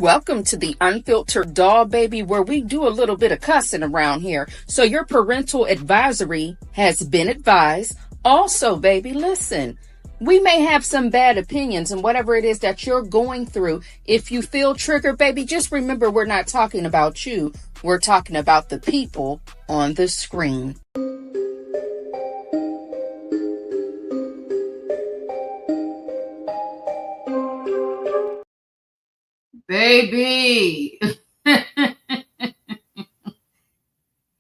Welcome to the Unfiltered Doll, baby, where we do a little bit of cussing around here. So your parental advisory has been advised. Also, baby, listen, we may have some bad opinions and whatever it is that you're going through. If you feel triggered, baby, just remember we're not talking about you. We're talking about the people on the screen. Baby,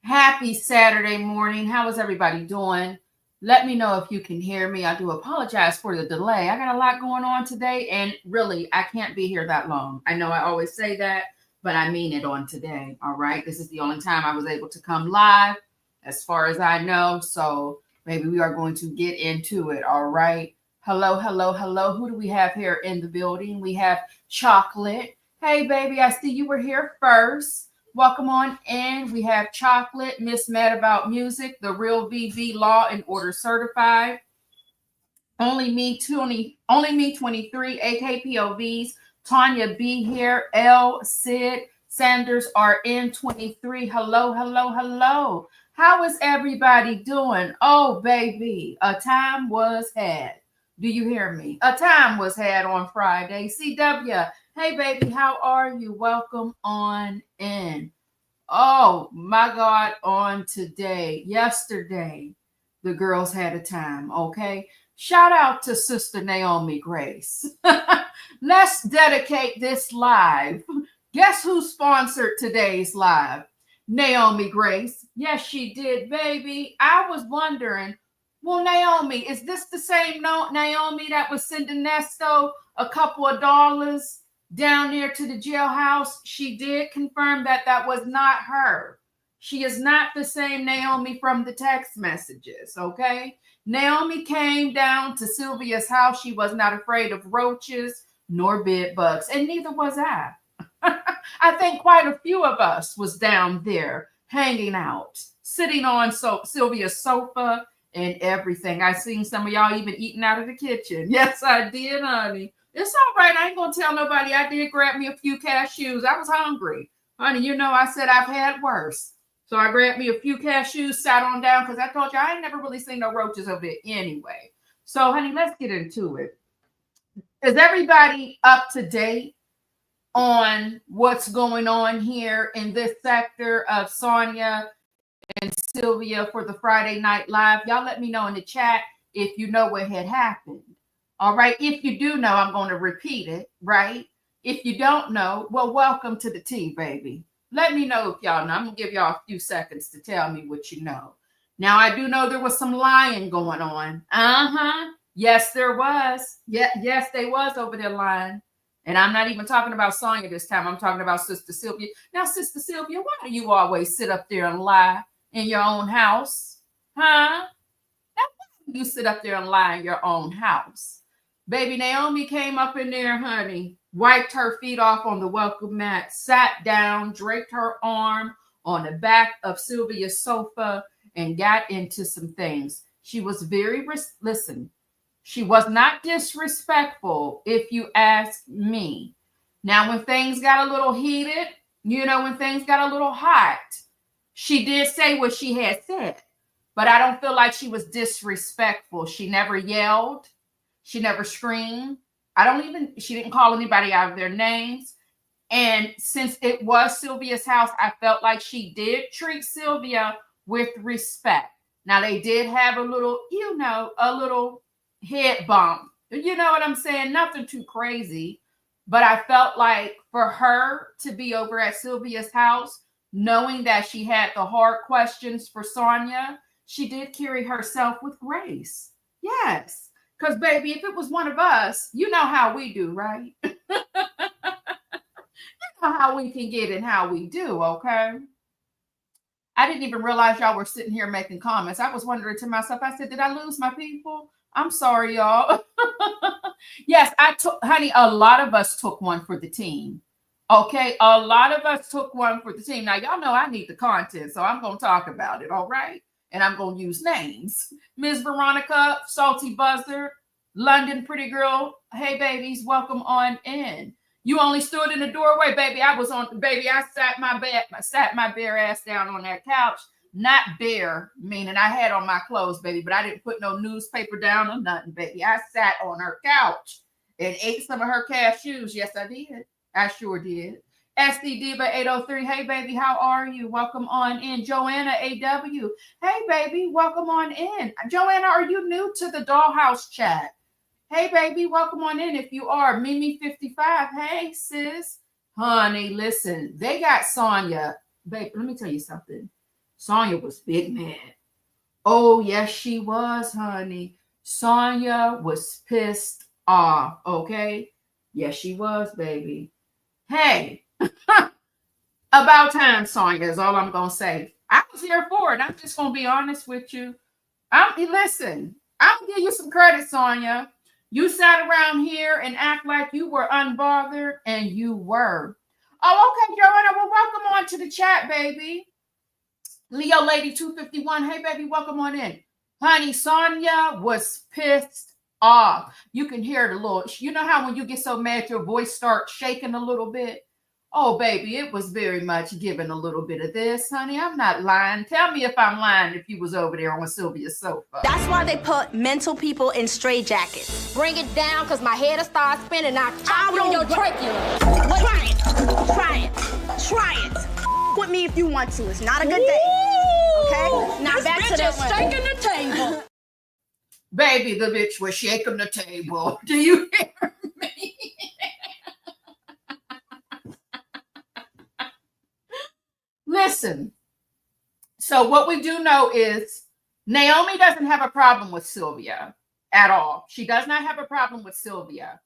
happy Saturday morning. How is everybody doing? Let me know if you can hear me. I do apologize for the delay. I got a lot going on today, and really, I can't be here that long. I know I always say that, but I mean it on today, all right? This is the only time I was able to come live, as far as I know, so maybe we are going to get into it, all right? Hello, hello, hello. Who do we have here in the building? We have Chocolate. Hey, baby, I see you were here first. Welcome on in. We have Chocolate, Miss Mad About Music, The Real VV Law and Order Certified. Only Me 23, AKPOVs, Tanya B here, L, Sid, Sanders are in 23. Hello, hello, hello. How is everybody doing? Oh, baby, a time was had. Do you hear me? A time was had on Friday. CW, hey, baby, how are you? Welcome on in. Oh, my God, on today, yesterday, the girls had a time, okay? Shout out to Sister Naomi Grace. Let's dedicate this live. Guess who sponsored today's live? Naomi Grace. Yes, she did, baby. I was wondering, well, Naomi, is this the same Naomi that was sending Nesto a couple of dollars down there to the jailhouse? She did confirm that that was not her. She is not the same Naomi from the text messages, okay? Naomi came down to Sylvia's house. She was not afraid of roaches nor bed bugs, and neither was I. I think quite a few of us was down there hanging out, sitting on Sylvia's sofa and everything. I seen some of y'all even eating out of the kitchen. Yes, I did, honey. It's all right. I ain't going to tell nobody. I did grab me a few cashews. I was hungry. Honey, you know, I said I've had worse. So I grabbed me a few cashews, sat on down, because I told you I ain't never really seen no roaches over there anyway. So, honey, let's get into it. Is everybody up to date on what's going on here in this sector of Sonya and Sylvia for the Friday Night Live? Y'all let me know in the chat if you know what had happened. All right. If you do know, I'm going to repeat it, right? If you don't know, well, welcome to the tea, baby. Let me know if y'all know. I'm going to give y'all a few seconds to tell me what you know. Now, I do know there was some lying going on. Yes, there was. Yes, they was over there lying. And I'm not even talking about Sonya this time. I'm talking about Sister Sylvia. Now, Sister Sylvia, why do you always sit up there and lie in your own house? Huh? Now, why do you sit up there and lie in your own house? Baby Naomi came up in there, honey, wiped her feet off on the welcome mat, sat down, draped her arm on the back of Sylvia's sofa, and got into some things. She was listen, she was not disrespectful, if you ask me. Now, when things got a little heated, you know, when things got a little hot, she did say what she had said, but I don't feel like she was disrespectful. She never yelled. She never screamed. She didn't call anybody out of their names. And since it was Sylvia's house, I felt like she did treat Sylvia with respect. Now, they did have a little head bump. You know what I'm saying? Nothing too crazy. But I felt like for her to be over at Sylvia's house, knowing that she had the hard questions for Sonya, she did carry herself with grace. Yes. Because, baby, if it was one of us, you know how we do, right? You know how we can get and how we do, okay? I didn't even realize y'all were sitting here making comments. I was wondering to myself, I said, did I lose my people? I'm sorry, y'all. Yes, honey, a lot of us took one for the team. Okay, a lot of us took one for the team. Now, y'all know I need the content, so I'm going to talk about it, all right? And I'm going to use names. Ms. Veronica, Salty Buzzard, London Pretty Girl. Hey, babies, welcome on in. You only stood in the doorway, baby. I sat my bare ass down on that couch. Not bare, meaning I had on my clothes, baby, but I didn't put no newspaper down or nothing, baby. I sat on her couch and ate some of her cashews. Yes, I did. I sure did. SD Diva 803. Hey, baby, how are you? Welcome on in. Joanna AW. Hey, baby, welcome on in. Joanna, are you new to the Dollhouse chat? Hey, baby, welcome on in if you are. Mimi55. Hey, sis. Honey, listen, they got Sonya. Babe, let me tell you something. Sonya was big mad. Oh, yes, she was, honey. Sonya was pissed off, okay? Yes, she was, baby. Hey, about time, Sonya, is all I'm going to say. I was here for it. I'm just going to be honest with you. Listen, I'm going to give you some credit, Sonya. You sat around here and act like you were unbothered, and you were. Oh, okay, Joanna. Well, welcome on to the chat, baby. Leo Lady 251. Hey, baby, welcome on in. Honey, Sonya was pissed off. You can hear the little, you know how when you get so mad, your voice starts shaking a little bit? Oh, baby, it was very much given a little bit of this, honey. I'm not lying. Tell me if I'm lying if you was over there on Sylvia's sofa. That's why they put mental people in straitjackets. Bring it down, because my head will start spinning. I'll chop you on your trachea. Try it. Try it. Try it. With me if you want to. It's not a good day. Okay? Now back to that one. Shaking the table. Baby, the bitch was shaking the table. Do you hear me? Listen, so what we do know is Naomi doesn't have a problem with Sylvia at all. She does not have a problem with Sylvia.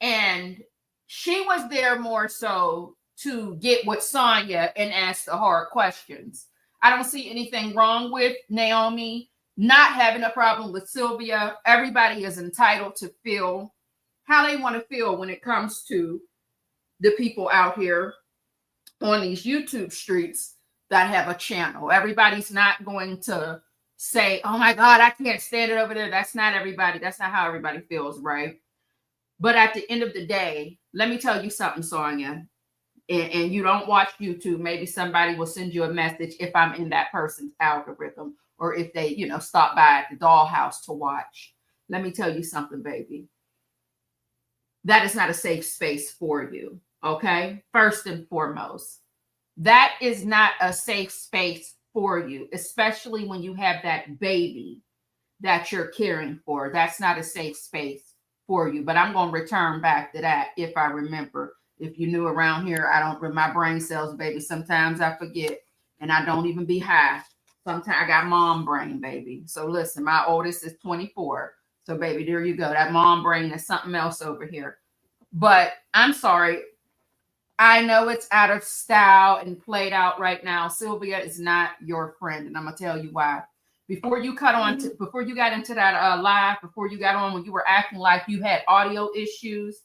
And she was there more so to get with Sonya and ask the hard questions. I don't see anything wrong with Naomi not having a problem with Sylvia. Everybody is entitled to feel how they want to feel when it comes to the people out here on these YouTube streets that have a channel. Everybody's not going to say, oh my God, I can't stand it over there. That's not everybody. That's not how everybody feels, right? But at the end of the day, let me tell you something, Sonya, and you don't watch YouTube. Maybe somebody will send you a message if I'm in that person's algorithm or if they, stop by at the Dollhouse to watch. Let me tell you something, baby. That is not a safe space for you. Okay, first and foremost, that is not a safe space for you, especially when you have that baby that you're caring for. That's not a safe space for you. But I'm going to return back to that if I remember. If you're new around here, my brain cells, baby, sometimes I forget and I don't even be high. Sometimes I got mom brain, baby. So listen, my oldest is 24. So baby, there you go. That mom brain is something else over here. But I'm sorry. I know it's out of style and played out right now. Sylvia is not your friend, and I'm gonna tell you why. Before you got into that live, before you got on, when you were acting like you had audio issues,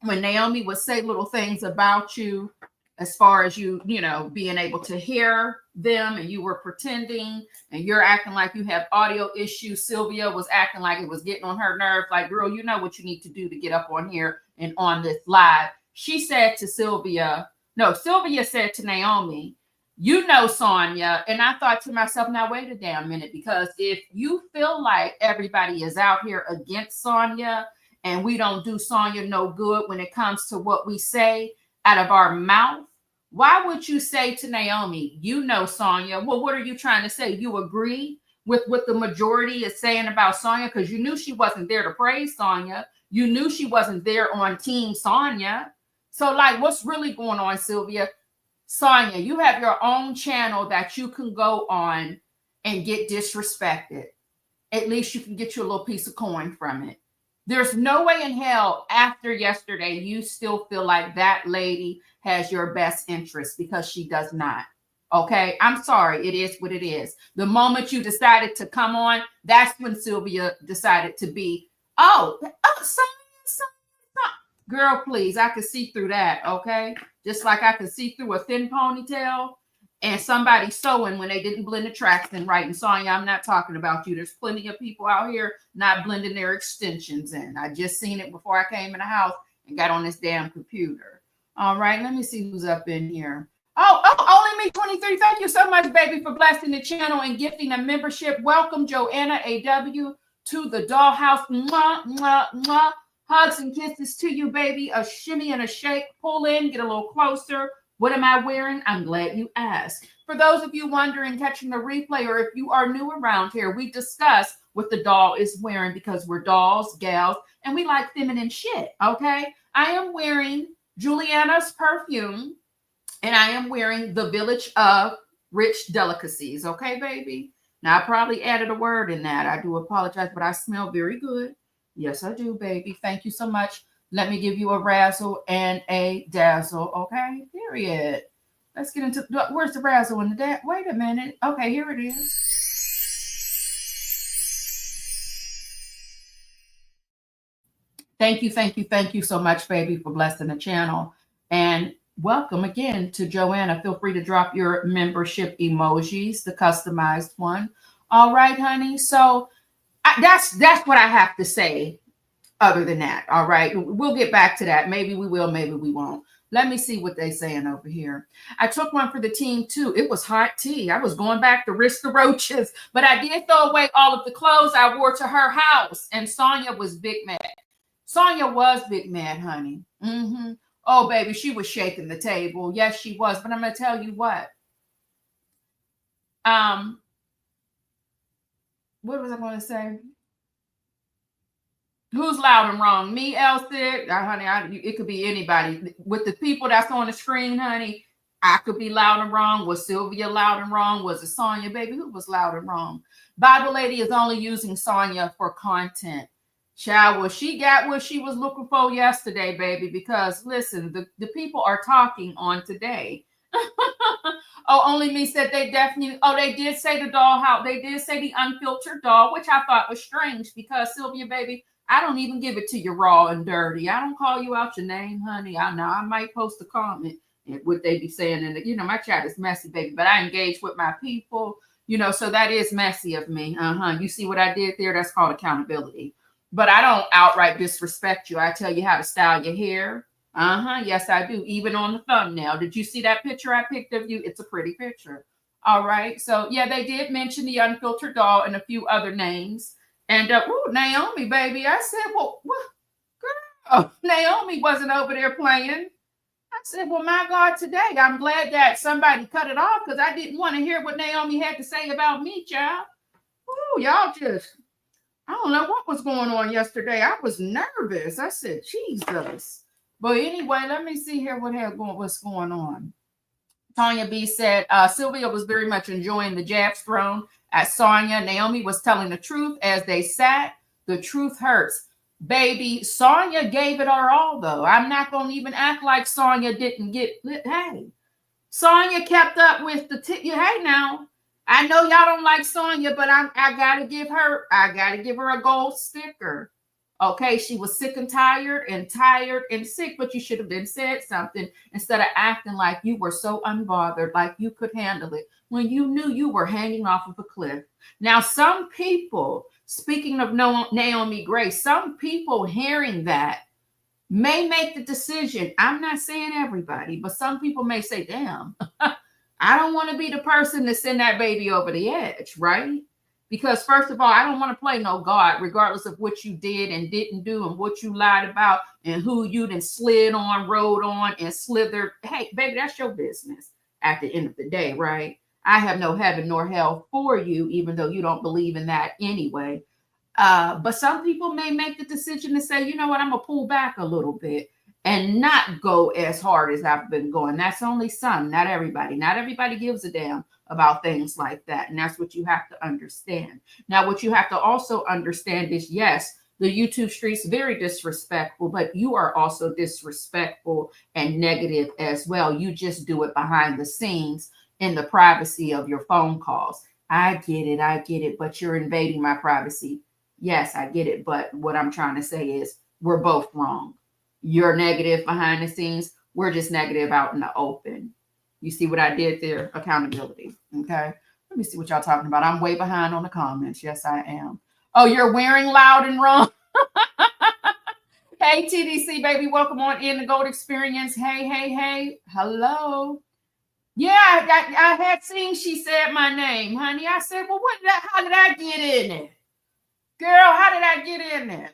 when Naomi would say little things about you, as far as you being able to hear them, and you were pretending, and you're acting like you have audio issues. Sylvia was acting like it was getting on her nerves. Like, girl, you know what you need to do to get up on here and on this live. She said to Sylvia said to Naomi, Sonya. And I thought to myself, now wait a damn minute, because if you feel like everybody is out here against Sonya and we don't do Sonya no good when it comes to what we say out of our mouth, why would you say to Naomi, Sonya? Well, what are you trying to say? You agree with what the majority is saying about Sonya, because you knew she wasn't there to praise Sonya. You knew she wasn't there on Team Sonya. So, like, what's really going on, Sylvia? Sonya, you have your own channel that you can go on and get disrespected. At least you can get you a little piece of coin from it. There's no way in hell after yesterday you still feel like that lady has your best interest, because she does not. Okay? I'm sorry. It is what it is. The moment you decided to come on, that's when Sylvia decided to be, Sonya. Girl, please, I could see through that, okay? Just like I could see through a thin ponytail and somebody sewing when they didn't blend the tracks in right. And Sonya, I'm not talking about you. There's plenty of people out here not blending their extensions in. I just seen it before I came in the house, and got on this damn computer. All right, let me see who's up in here. Oh, only me 23. Thank you so much, baby, for blessing the channel and gifting a membership. Welcome, Joanna AW, to the Dollhouse. Mwah, mwah, mwah. Hugs and kisses to you, baby. A shimmy and a shake. Pull in, get a little closer. What am I wearing? I'm glad you asked. For those of you wondering, catching the replay, or if you are new around here, we discuss what the doll is wearing because we're dolls, gals, and we like feminine shit, okay? I am wearing Juliana's perfume, and I am wearing the Village of Rich Delicacies, okay, baby? Now, I probably added a word in that. I do apologize, but I smell very good. Yes, I do, baby. Thank you so much. Let me give you a razzle and a dazzle, okay? Period. Let's get into, where's the razzle and the dazzle? Wait a minute. Okay, here it is. Thank you so much, baby, for blessing the channel. And welcome again to Joanna. Feel free to drop your membership emojis, the customized one. All right, honey. So that's what I have to say. Other than that, all right, we'll get back to that. Maybe we will, maybe we won't. Let me see what they're saying over here. I took one for the team too. It was hot tea. I was going back to risk the roaches, but I did throw away all of the clothes I wore to her house. And Sonya was big mad. Sonya was big mad, honey. Oh, baby, she was shaking the table. Yes, she was. But I'm going to tell you what. What was I going to say? Who's loud and wrong? Me, Elsie? Honey, it could be anybody. With the people that's on the screen, honey, I could be loud and wrong. Was Sylvia loud and wrong? Was it Sonya, baby? Who was loud and wrong? Bible Lady is only using Sonya for content. Child, well, she got what she was looking for yesterday, baby, because, listen, the people are talking on today. Oh, only me said they definitely, they did say the dollhouse. They did say the unfiltered doll, which I thought was strange because, Sylvia, baby, I don't even give it to you raw and dirty. I don't call you out your name, honey. I know I might post a comment and what they be saying. And, my chat is messy, baby, but I engage with my people, so that is messy of me. You see what I did there? That's called accountability. But I don't outright disrespect you. I tell you how to style your hair. Yes, I do. Even on the thumbnail. Did you see that picture I picked of you? It's a pretty picture. All right. So, yeah, they did mention the unfiltered doll and a few other names. And, Naomi, baby, I said, well, what? Girl, Naomi wasn't over there playing. I said, well, my God, today, I'm glad that somebody cut it off because I didn't want to hear what Naomi had to say about me, child. Ooh, y'all just, I don't know what was going on yesterday. I was nervous. I said, Jesus. But anyway, let me see here what's going on. Tanya B said, Sylvia was very much enjoying the jabs thrown at Sonya. Naomi was telling the truth as they sat. The truth hurts. Baby, Sonya gave it her all, though. I'm not going to even act like Sonya didn't get, hey, Sonya kept up with the, hey, now, I know y'all don't like Sonya, but I got to give her a gold sticker. Okay, she was sick and tired and sick, but you should have been said something instead of acting like you were so unbothered, like you could handle it when you knew you were hanging off of a cliff. Now, some people, speaking of Naomi Grace, some people hearing that may make the decision. I'm not saying everybody, but some people may say, damn, I don't want to be the person to send that baby over the edge, right? Because first of all, I don't want to play no God, regardless of what you did and didn't do and what you lied about and who you then slid on, rode on, and slithered. Hey, baby, that's your business at the end of the day, right? I have no heaven nor hell for you, even though you don't believe in that anyway. But some people may make the decision to say, you know what, I'm going to pull back a little bit and not go as hard as I've been going. That's only some, not everybody. Not everybody gives a damn about things like that. And that's what you have to understand. Now, what you have to also understand is, yes, the YouTube streets very disrespectful, but you are also disrespectful and negative as well. You just do it behind the scenes in the privacy of your phone calls. I get it, but you're invading my privacy. Yes, I get it. But what I'm trying to say is we're both wrong. You're negative behind the scenes. We're just negative out in the open. You see what I did there? Accountability. Okay. Let me see what y'all talking about. I'm way behind on the comments. Yes, I am. Oh, you're wearing loud and wrong. Hey, TDC, baby. Welcome on in the Gold Experience. Hey, hey, hey. Hello. Yeah, I had seen she said my name, honey. I said, well, how did I get in it? Girl, how did I get in there?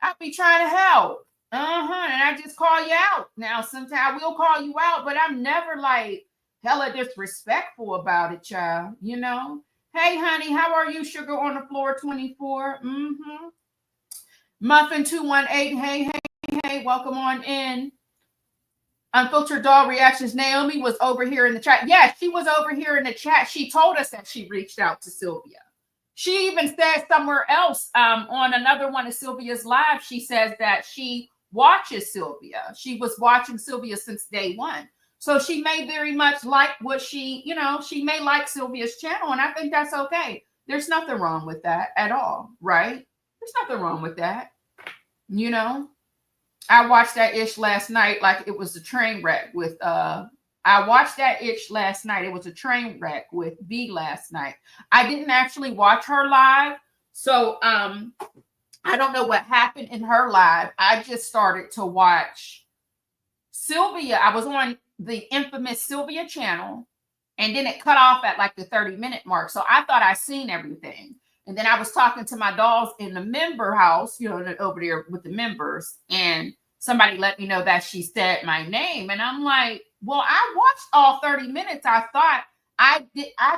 I be trying to help. And I just call you out. Now, sometimes I will call you out, but I'm never like hella disrespectful about it, child. You know? Hey, honey, how are you? Sugar on the floor 24. Muffin 218. Hey, hey, hey. Welcome on in. Unfiltered Doll Reactions. Naomi was over here in the chat. Yeah, she was over here in the chat. She told us that she reached out to Sylvia. She even said somewhere else on another one of Sylvia's live, she says that she watches Sylvia. She was watching Sylvia since day one. So she may very much like what she may like Sylvia's channel. And I think that's okay. There's nothing wrong with that at all, right? There's nothing wrong with that. You know? I watched that ish last night like it was a train wreck with I watched that itch last night. It was a train wreck with V last night. I didn't actually watch her live. So I don't know what happened in her live. I just started to watch Sylvia. I was on the infamous Sylvia channel and then it cut off at like the 30-minute mark. So I thought I seen everything. And then I was talking to my dolls in the member house, over there with the members. And somebody let me know that she said my name. And I'm like, well, I watched all 30 minutes. I thought I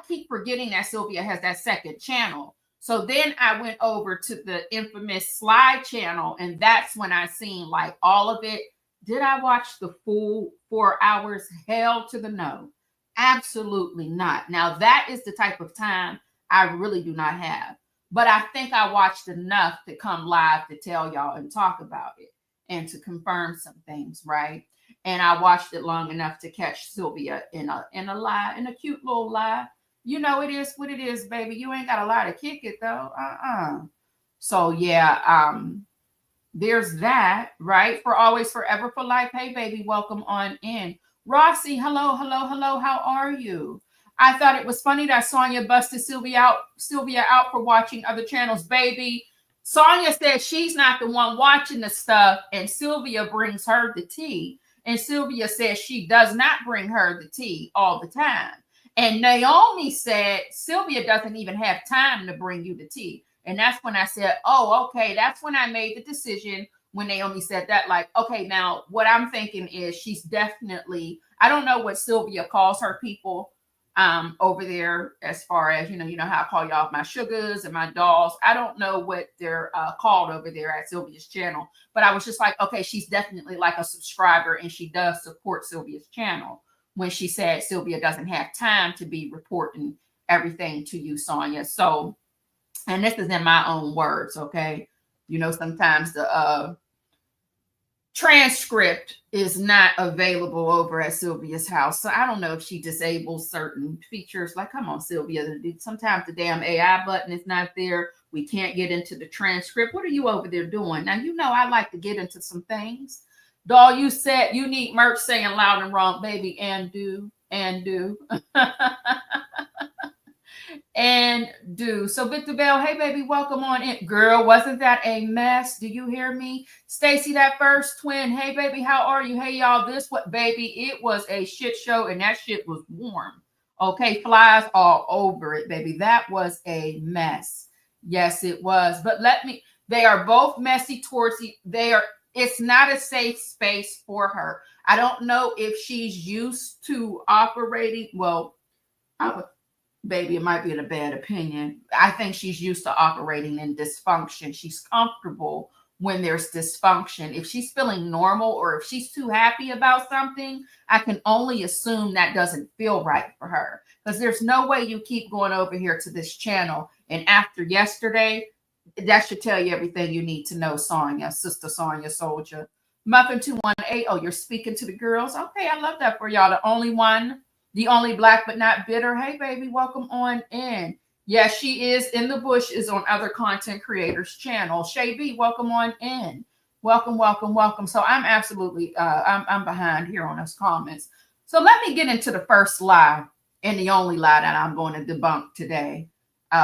keep forgetting that Sylvia has that second channel. So then I went over to the infamous Slide channel. And that's when I seen like all of it. Did I watch the full 4 hours? Hell to the no. Absolutely not. Now that is the type of time I really do not have. But I think I watched enough to come live to tell y'all and talk about it and to confirm some things, right? And I watched it long enough to catch Sylvia in a lie, in a cute little lie. You know, it is what it is, baby. You ain't got a lie to kick it though. So yeah, there's that, right? For always, forever, for life. Hey, baby, welcome on in. Rossi, hello, hello, hello. How are you? I thought it was funny that Sonya busted Sylvia out for watching other channels. Baby, Sonya said she's not the one watching the stuff, and Sylvia brings her the tea. And Sylvia says she does not bring her the tea all the time. And Naomi said Sylvia doesn't even have time to bring you the tea. And that's when I said, oh, okay. That's when I made the decision when Naomi said that, like, okay, now what I'm thinking is she's definitely, I don't know what Sylvia calls her people over there, as far as you know how I call y'all my sugars and my dolls. I don't know what they're called over there at Sylvia's channel, but I was just like, okay, she's definitely like a subscriber and she does support Sylvia's channel when she said Sylvia doesn't have time to be reporting everything to you, Sonya. So, and this is in my own words, okay? Sometimes the transcript is not available over at Sylvia's house. So I don't know if she disables certain features. Like, come on, Sylvia. Sometimes the damn AI button is not there. We can't get into the transcript. What are you over there doing? Now, I like to get into some things. Doll, you said you need merch saying loud and wrong, baby, and do. And do. So Victor Bell, hey baby, welcome on in. Girl, wasn't that a mess? Do you hear me? Stacy, that first twin, hey baby, how are you? Hey y'all, baby, it was a shit show and that shit was warm. Okay, flies all over it, baby. That was a mess. Yes, it was. But they are both messy towards it's not a safe space for her. I don't know if she's used to operating. Well, baby, it might be in a bad opinion. I think she's used to operating in dysfunction. She's comfortable when there's dysfunction. If she's feeling normal or if she's too happy about something, I can only assume that doesn't feel right for her. Because there's no way you keep going over here to this channel. And after yesterday, that should tell you everything you need to know, Sonya, Sister Sonya Soldier. Muffin 218, oh, you're speaking to the girls? Okay, I love that for y'all. The only one. The only black but not bitter. Hey, baby, welcome on in. Yes, she is in the bush, is on other content creators' channel. Shay B, welcome on in. Welcome, welcome, welcome. So I'm absolutely, I'm behind here on those comments. So let me get into the first lie and the only lie that I'm going to debunk today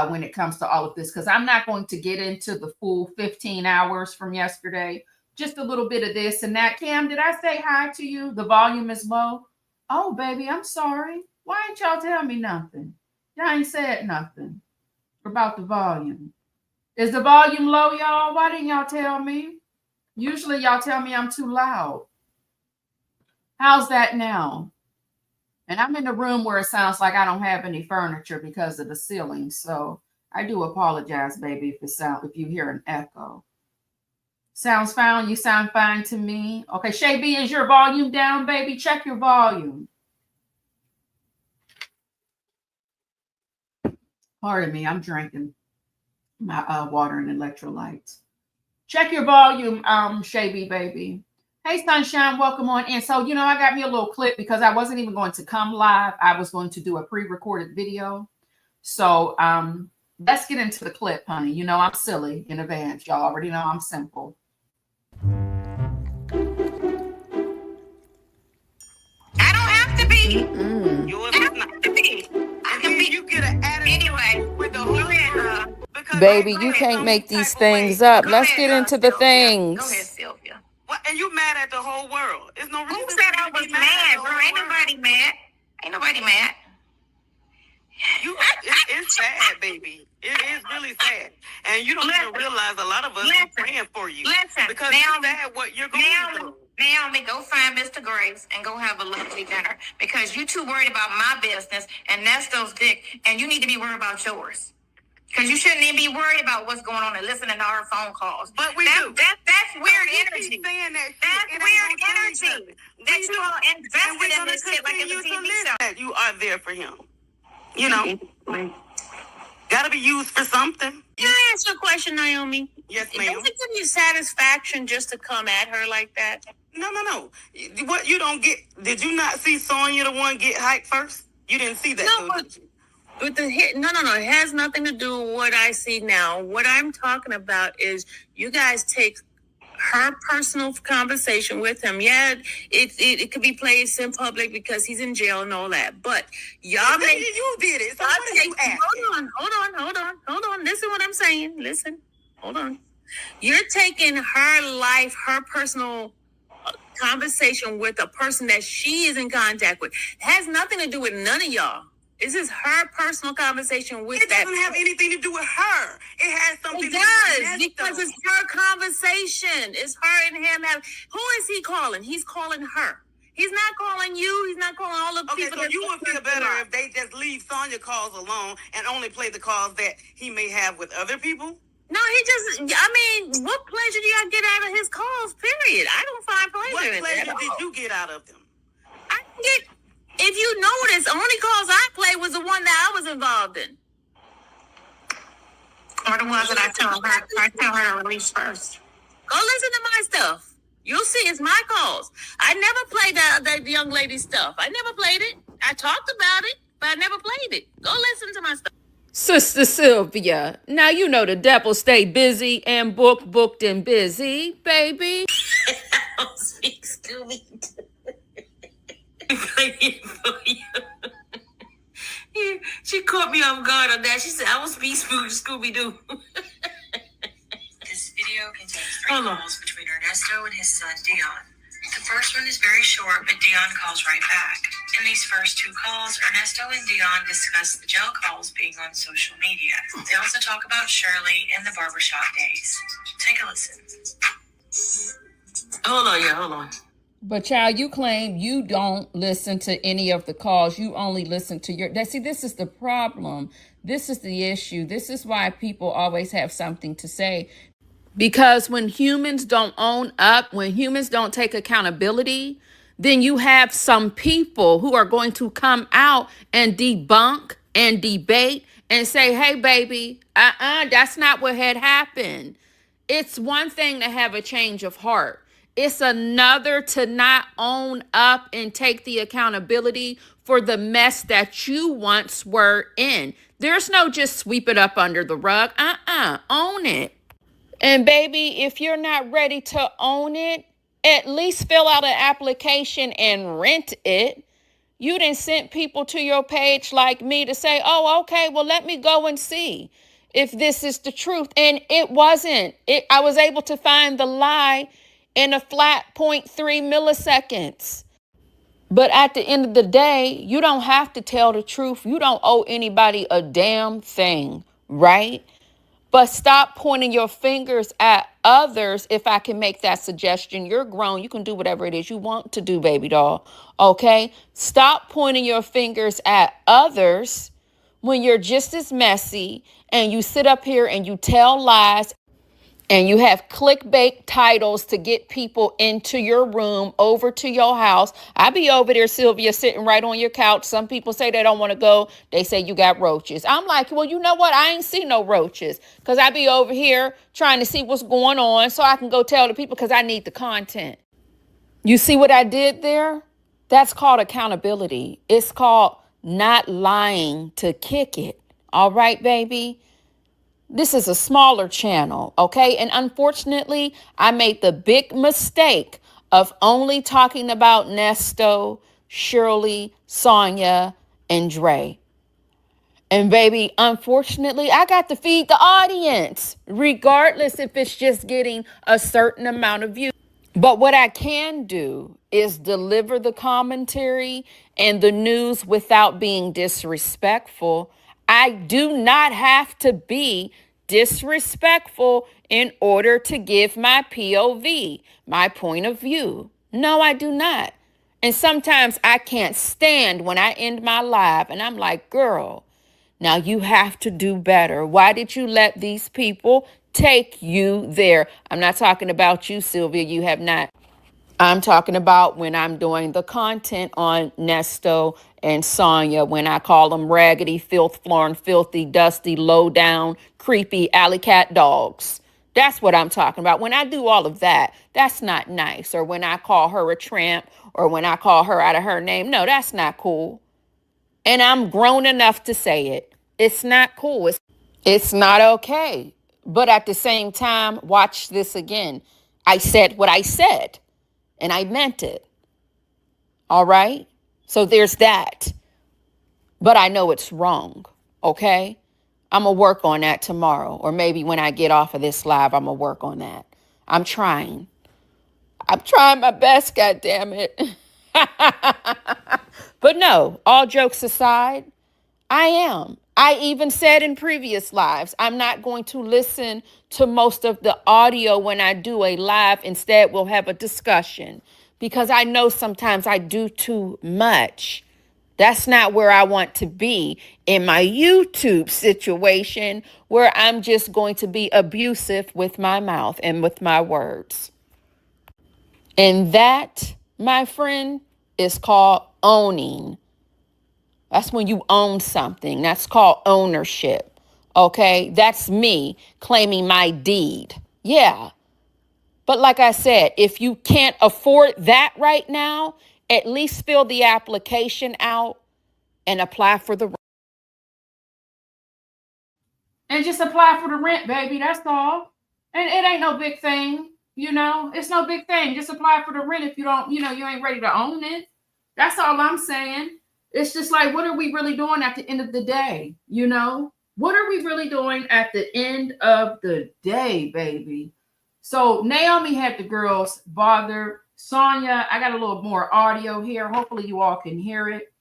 when it comes to all of this, because I'm not going to get into the full 15 hours from yesterday. just a little bit of this and that. Cam, did I say hi to you? The volume is low. Oh, baby, I'm sorry. Why ain't y'all tell me nothing? Y'all ain't said nothing about the volume. Is the volume low, y'all? Why didn't y'all tell me? Usually y'all tell me I'm too loud. How's that now? And I'm in a room where it sounds like I don't have any furniture because of the ceiling. So I do apologize, baby, if you hear an echo. Sounds fine. You sound fine to me. Okay, Shay B, is your volume down, baby? Check your volume. Pardon me, I'm drinking my water and electrolytes. Check your volume, Shay B, baby. Hey, Sunshine, welcome on in. So, I got me a little clip because I wasn't even going to come live. I was going to do a pre-recorded video. So, let's get into the clip, honey. I'm silly in advance. Y'all already know I'm simple. I don't have to be. You will not have to be. I can be. You get an attitude anyway with the whole Baby, you can't make these things up. Let's get into the things. Go ahead, Sylvia. What? And you mad at the whole world? There's no reason. Who said I was mad, bro? Ain't nobody mad. Ain't nobody mad. It's sad, baby. It is really sad. And you don't even realize a lot of us are praying for you. Listen, because it's sad what you're going through. Naomi, go find Mr. Grace and go have a lovely dinner because you too worried about my business and Nesto's dick, and you need to be worried about yours. Because you shouldn't even be worried about what's going on and listening to our phone calls. But we do. That's weird energy. That's weird energy. That you all invested in this shit like it's a TV show. That you are there for him. Gotta be used for something. Can I ask you a question, Naomi? Yes, ma'am. Does it give you satisfaction just to come at her like that? No. What you don't get? Did you not see Sonya the one get hyped first? You didn't see that. No, but with the hit, no. It has nothing to do with what I see now. What I'm talking about is you guys take her personal conversation with him. Yeah, it could be placed in public because he's in jail and all that. But y'all you did it. So what are you asking? Hold on. Listen what I'm saying. Listen. Hold on. You're taking her life, her personal conversation with a person that she is in contact with. It has nothing to do with none of y'all. This is her personal conversation with that. It doesn't have anything to do with her. It has something to do with Nesto. Because it's her conversation. It's her and him. Who is he calling? He's calling her. He's not calling you. He's not calling all the people. Okay, so you would feel better if they just leave Sonya calls alone and only play the calls that he may have with other people? No, what pleasure do y'all get out of his calls, period? I don't find pleasure in that. What pleasure did you get out of them? If you notice, the only calls I played was the one that I was involved in. Or the ones that I tell her to release first. Go listen to my stuff. You'll see it's my calls. I never played the young lady's stuff. I never played it. I talked about it, but I never played it. Go listen to my stuff. Sister Sylvia, now you know the devil stay busy and booked and busy, baby. I don't speak Scooby. She caught me off guard on that. She said, I will speak Scooby-Doo. This video contains 3 calls between Ernesto and his son, Dion. The first one is very short, but Dion calls right back. In these first 2 calls, Ernesto and Dion discuss the jail calls being on social media. They also talk about Shirley and the barbershop days. Take a listen. Hold on. But child, you claim you don't listen to any of the calls. You only listen to see, this is the problem. This is the issue. This is why people always have something to say. Because when humans don't own up, when humans don't take accountability, then you have some people who are going to come out and debunk and debate and say, hey, baby, that's not what had happened. It's one thing to have a change of heart. It's another to not own up and take the accountability for the mess that you once were in. There's no just sweep it up under the rug. Own it. And baby, if you're not ready to own it, at least fill out an application and rent it. You didn't send people to your page like me to say, oh, okay, well, let me go and see if this is the truth. And it wasn't. I was able to find the lie in a flat 0.3 milliseconds. But at the end of the day, you don't have to tell the truth. You don't owe anybody a damn thing, right? But stop pointing your fingers at others. If I can make that suggestion, you're grown. You can do whatever it is you want to do, baby doll. Okay? Stop pointing your fingers at others when you're just as messy and you sit up here and you tell lies and you have clickbait titles to get people into your room, over to your house. I be over there, Sylvia, sitting right on your couch. Some people say they don't want to go. They say you got roaches. I'm like, well, you know what? I ain't see no roaches because I be over here trying to see what's going on so I can go tell the people because I need the content. You see what I did there? That's called accountability. It's called not lying to kick it. All right, baby? This is a smaller channel, okay? And unfortunately, I made the big mistake of only talking about Nesto, Shirley, Sonya, and Dre. And baby, unfortunately, I got to feed the audience, regardless if it's just getting a certain amount of views. But what I can do is deliver the commentary and the news without being disrespectful. I do not have to be disrespectful in order to give my POV, my point of view. No, I do not. And sometimes I can't stand when I end my live and I'm like, girl, now you have to do better. Why did you let these people take you there? I'm not talking about you, Sylvia. You have not. I'm talking about when I'm doing the content on Nesto and Sonya, when I call them raggedy, filth, flooring, filthy, dusty, low down, creepy alley cat dogs. That's what I'm talking about. When I do all of that, that's not nice. Or when I call her a tramp or when I call her out of her name. No, that's not cool. And I'm grown enough to say it. It's not cool. It's not okay. But at the same time, watch this again. I said what I said, and I meant it. All right? So there's that. But I know it's wrong, okay? I'm going to work on that tomorrow. Or maybe when I get off of this live, I'm going to work on that. I'm trying. I'm trying my best, goddammit. But no, all jokes aside, I am. I even said in previous lives, I'm not going to listen to most of the audio when I do a live. Instead, we'll have a discussion because I know sometimes I do too much. That's not where I want to be in my YouTube situation where I'm just going to be abusive with my mouth and with my words. And that, my friend, is called owning. That's when you own something. That's called ownership. Okay? That's me claiming my deed. Yeah. But like I said, if you can't afford that right now, at least fill the application out and apply for the rent. And just apply for the rent, baby. That's all. And it ain't no big thing. You know, it's no big thing. Just apply for the rent if you don't, you ain't ready to own it. That's all I'm saying. It's just like, what are we really doing at the end of the day? What are we really doing at the end of the day, baby? So Naomi had the girls bothered. Sonya, I got a little more audio here. Hopefully you all can hear it.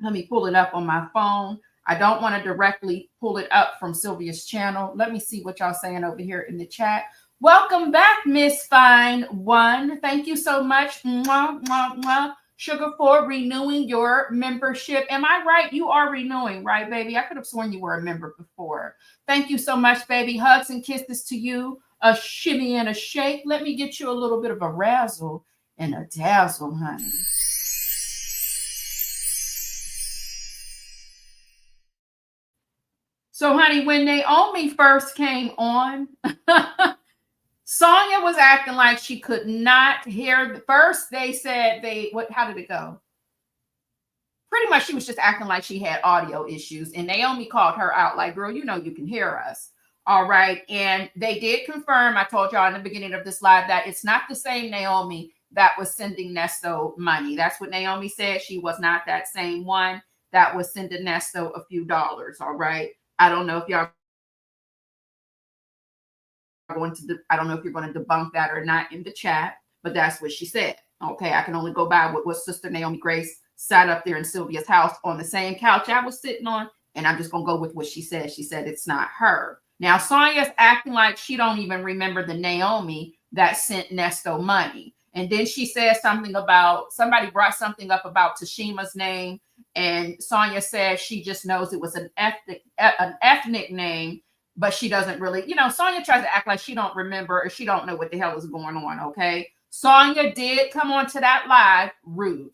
Let me pull it up on my phone. I don't want to directly pull it up from Sylvia's channel. Let me see what y'all saying over here in the chat. Welcome back, Miss Fine One. Thank you so much. Mwah, mwah, mwah. Sugar, for renewing your membership. Am I right? You are renewing, right, baby? I could have sworn you were a member before. Thank you so much, baby. Hugs and kisses to you. A shimmy and a shake. Let me get you a little bit of a razzle and a dazzle, honey. So, honey, when Naomi first came on, Sonya was acting like she could not hear. First, they said how did it go? Pretty much she was just acting like she had audio issues. And Naomi called her out like, girl, you can hear us. All right. And they did confirm, I told y'all in the beginning of this live, that it's not the same Naomi that was sending Nesto money. That's what Naomi said. She was not that same one that was sending Nesto a few dollars. All right. I don't know if y'all going to, I don't know if you're going to debunk that or not in the chat, but that's what she said. Okay, I can only go by what Sister Naomi Grace sat up there in Sylvia's house on the same couch I was sitting on, and I'm just going to go with what she said. She said it's not her. Now, Sonya's acting like she don't even remember the Naomi that sent Nesto money. And then she said something about, somebody brought something up about Tashima's name, and Sonya said she just knows it was an ethnic name, but she doesn't really, Sonya tries to act like she don't remember or she don't know what the hell is going on, okay? Sonya did come on to that live rude.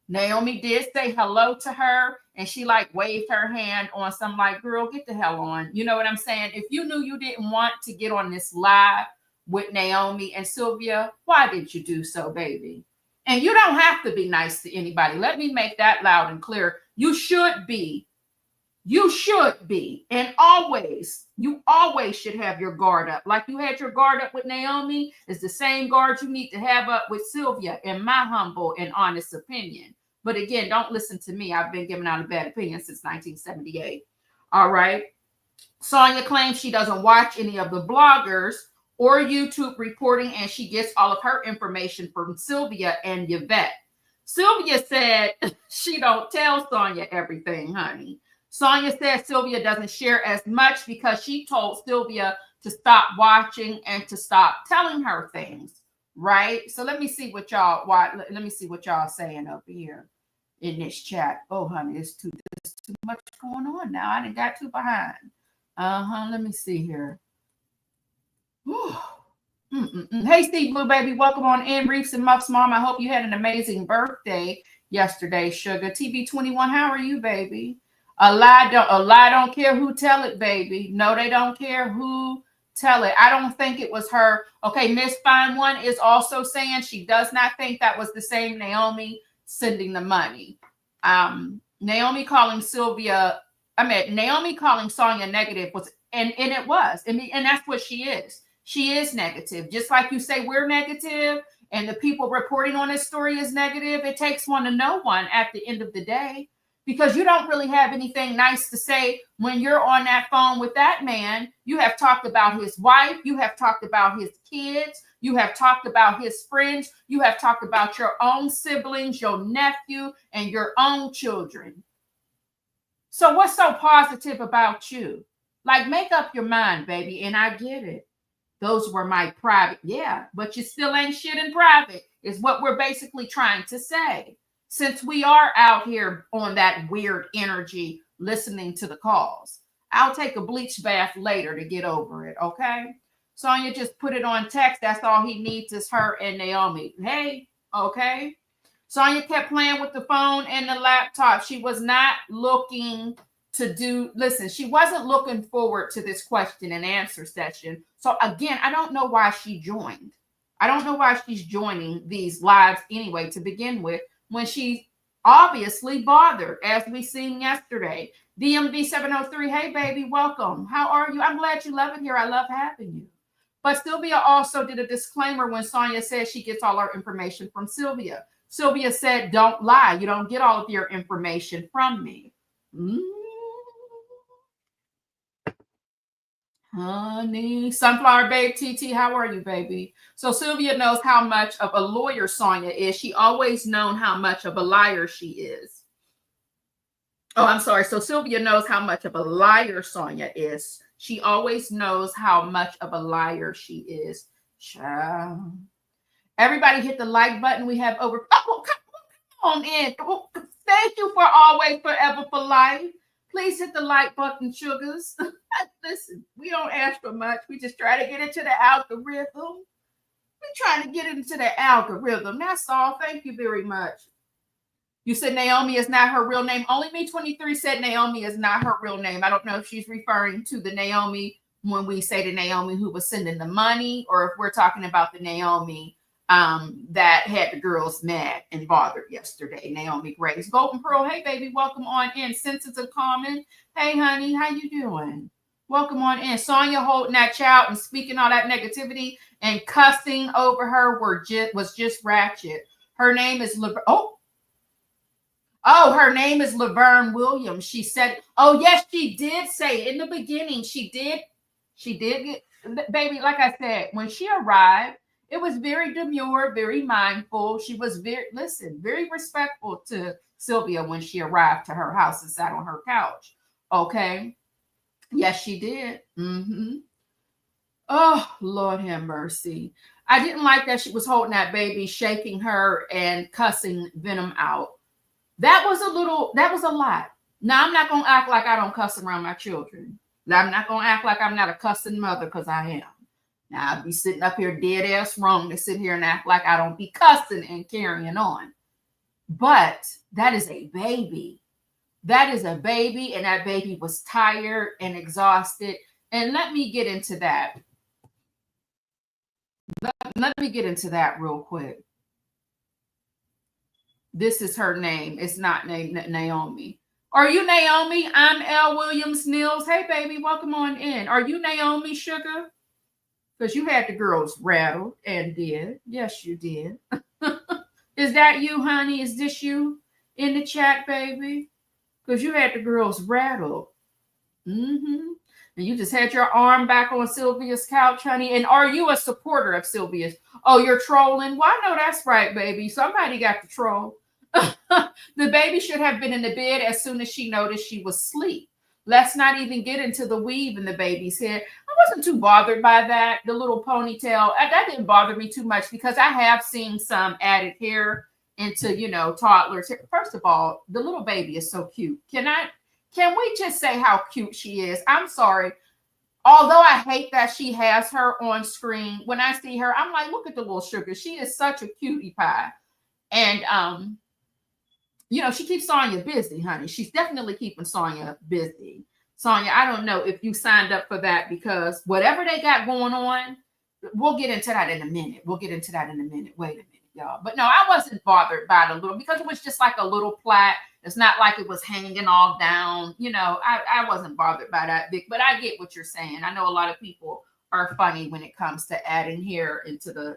Naomi did say hello to her, and she like waved her hand on some like, girl, get the hell on. You know what I'm saying? If you knew you didn't want to get on this live with Naomi and Sylvia, why did you do so, baby? And you don't have to be nice to anybody. Let me make that loud and clear. You should be. You should be. And you always should have your guard up. Like you had your guard up with Naomi, is the same guard you need to have up with Sylvia, in my humble and honest opinion. But again, don't listen to me. I've been giving out a bad opinion since 1978. All right. Sonya claims she doesn't watch any of the bloggers or YouTube reporting, and she gets all of her information from Sylvia and Yvette. Sylvia said she don't tell Sonya everything, honey. Sonya said Sylvia doesn't share as much because she told Sylvia to stop watching and to stop telling her things, right? So let me see what y'all saying up here in this chat. Oh, honey, there's too much going on now. I done got too behind. Let me see here. Hey, Steve Blue Baby, welcome on in. Reefs and Muffs Mom, I hope you had an amazing birthday yesterday, Sugar. TB21, how are you, baby? A lie don't care who tell it, baby. No, they don't care who tell it. I don't think it was her. Okay, Miss Fine One is also saying she does not think that was the same Naomi sending the money. Naomi calling Sonya negative was, and it was. And that's what she is. She is negative. Just like you say we're negative and the people reporting on this story is negative, it takes one to know one at the end of the day, because you don't really have anything nice to say when you're on that phone with that man. You have talked about his wife. You have talked about his kids. You have talked about his friends. You have talked about your own siblings, your nephew, and your own children. So what's so positive about you? Like, make up your mind, baby. And I get it. Those were my private. Yeah, but you still ain't shit in private is what we're basically trying to say. Since we are out here on that weird energy listening to the calls, I'll take a bleach bath later to get over it, okay? Sonya just put it on text. That's all he needs is her and Naomi. Hey, okay? Sonya kept playing with the phone and the laptop. She was not looking she wasn't looking forward to this question and answer session. So again, I don't know why she joined. I don't know why she's joining these lives anyway to begin with, when she's obviously bothered, as we seen yesterday. DMV 703, hey baby, welcome. How are you? I'm glad you love it here. I love having you. But Sylvia also did a disclaimer when Sonya said she gets all her information from Sylvia. Sylvia said, don't lie. You don't get all of your information from me. Honey, Sunflower Babe TT, how are you, baby? So Sylvia knows how much of a lawyer Sonya is. She always known how much of a liar she is. Oh, I'm sorry. So Sylvia knows how much of a liar Sonya is. She always knows how much of a liar she is. Child. Everybody hit the like button. We have over. Oh, come on in. Oh, thank you for always, forever, for life. Please hit the like button, sugars. Listen, we don't ask for much. We just try to get into the algorithm. We're trying to get into the algorithm. That's all. Thank you very much. You said Naomi is not her real name. Only Me 23 said Naomi is not her real name. I don't know if she's referring to the Naomi when we say the Naomi who was sending the money, or if we're talking about the Naomi that had the girls mad and bothered yesterday. Naomi Grace. Golden Pearl, hey baby, welcome on in. Sensitive Common, hey honey, how you doing? Welcome on in. Sonya holding that child and speaking all that negativity and cussing over her was just ratchet. Her name is her name is Laverne Williams. She said, oh yes, she did say in the beginning, she did get baby, like I said, when she arrived, it was very demure, very mindful. She was very respectful to Sylvia when she arrived to her house and sat on her couch. Okay. Yes, she did. Mm-hmm. Oh, Lord have mercy. I didn't like that she was holding that baby, shaking her and cussing Venom out. That was a lot. Now, I'm not going to act like I don't cuss around my children. I'm not going to act like I'm not a cussing mother, because I am. Now, I'd be sitting up here dead ass wrong to sit here and act like I don't be cussing and carrying on. But that is a baby. That is a baby, and that baby was tired and exhausted. And let me get into that. Let me get into that real quick. This is her name. It's not Naomi. Are you Naomi? I'm L. Williams Nils. Hey, baby, welcome on in. Are you Naomi Sugar? Because you had the girls rattled and did. Yes, you did. Is that you, honey? Is this you in the chat, baby? Because you had the girls rattled. Mm-hmm. And you just had your arm back on Sylvia's couch, honey. And are you a supporter of Sylvia's? Oh, you're trolling? Well, I know that's right, baby. Somebody got to troll. The baby should have been in the bed as soon as she noticed she was asleep. Let's not even get into the weave in the baby's hair. I wasn't too bothered by that. The little ponytail, that didn't bother me too much, because I have seen some added hair into, toddlers. First of all, the little baby is so cute. Can we just say how cute she is? I'm sorry. Although I hate that she has her on screen, when I see her, I'm like, look at the little sugar. She is such a cutie pie. And, she keeps Sonya busy, honey. She's definitely keeping Sonya busy. Sonya, I don't know if you signed up for that, because whatever they got going on, we'll get into that in a minute. Wait a minute, y'all. But no, I wasn't bothered by the little, because it was just like a little plait. It's not like it was hanging all down. I wasn't bothered by that big, but I get what you're saying. I know a lot of people are funny when it comes to adding hair into the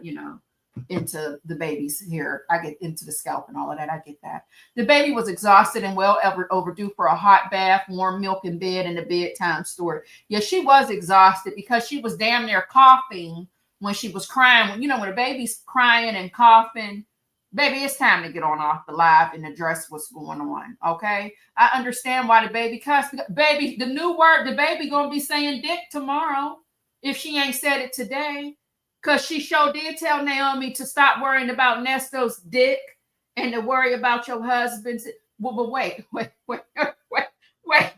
baby's hair. I get into the scalp and all of that. I get that. The baby was exhausted and well overdue for a hot bath, warm milk in bed, and a bedtime story. Yeah, she was exhausted, because she was damn near coughing when she was crying. When a baby's crying and coughing, baby, it's time to get on off the live and address what's going on. Okay, I understand why the baby cussed. Baby, the new word, the baby gonna be saying dick tomorrow if she ain't said it today. Because she sure did tell Naomi to stop worrying about Nesto's dick and to worry about your husband's. But wait.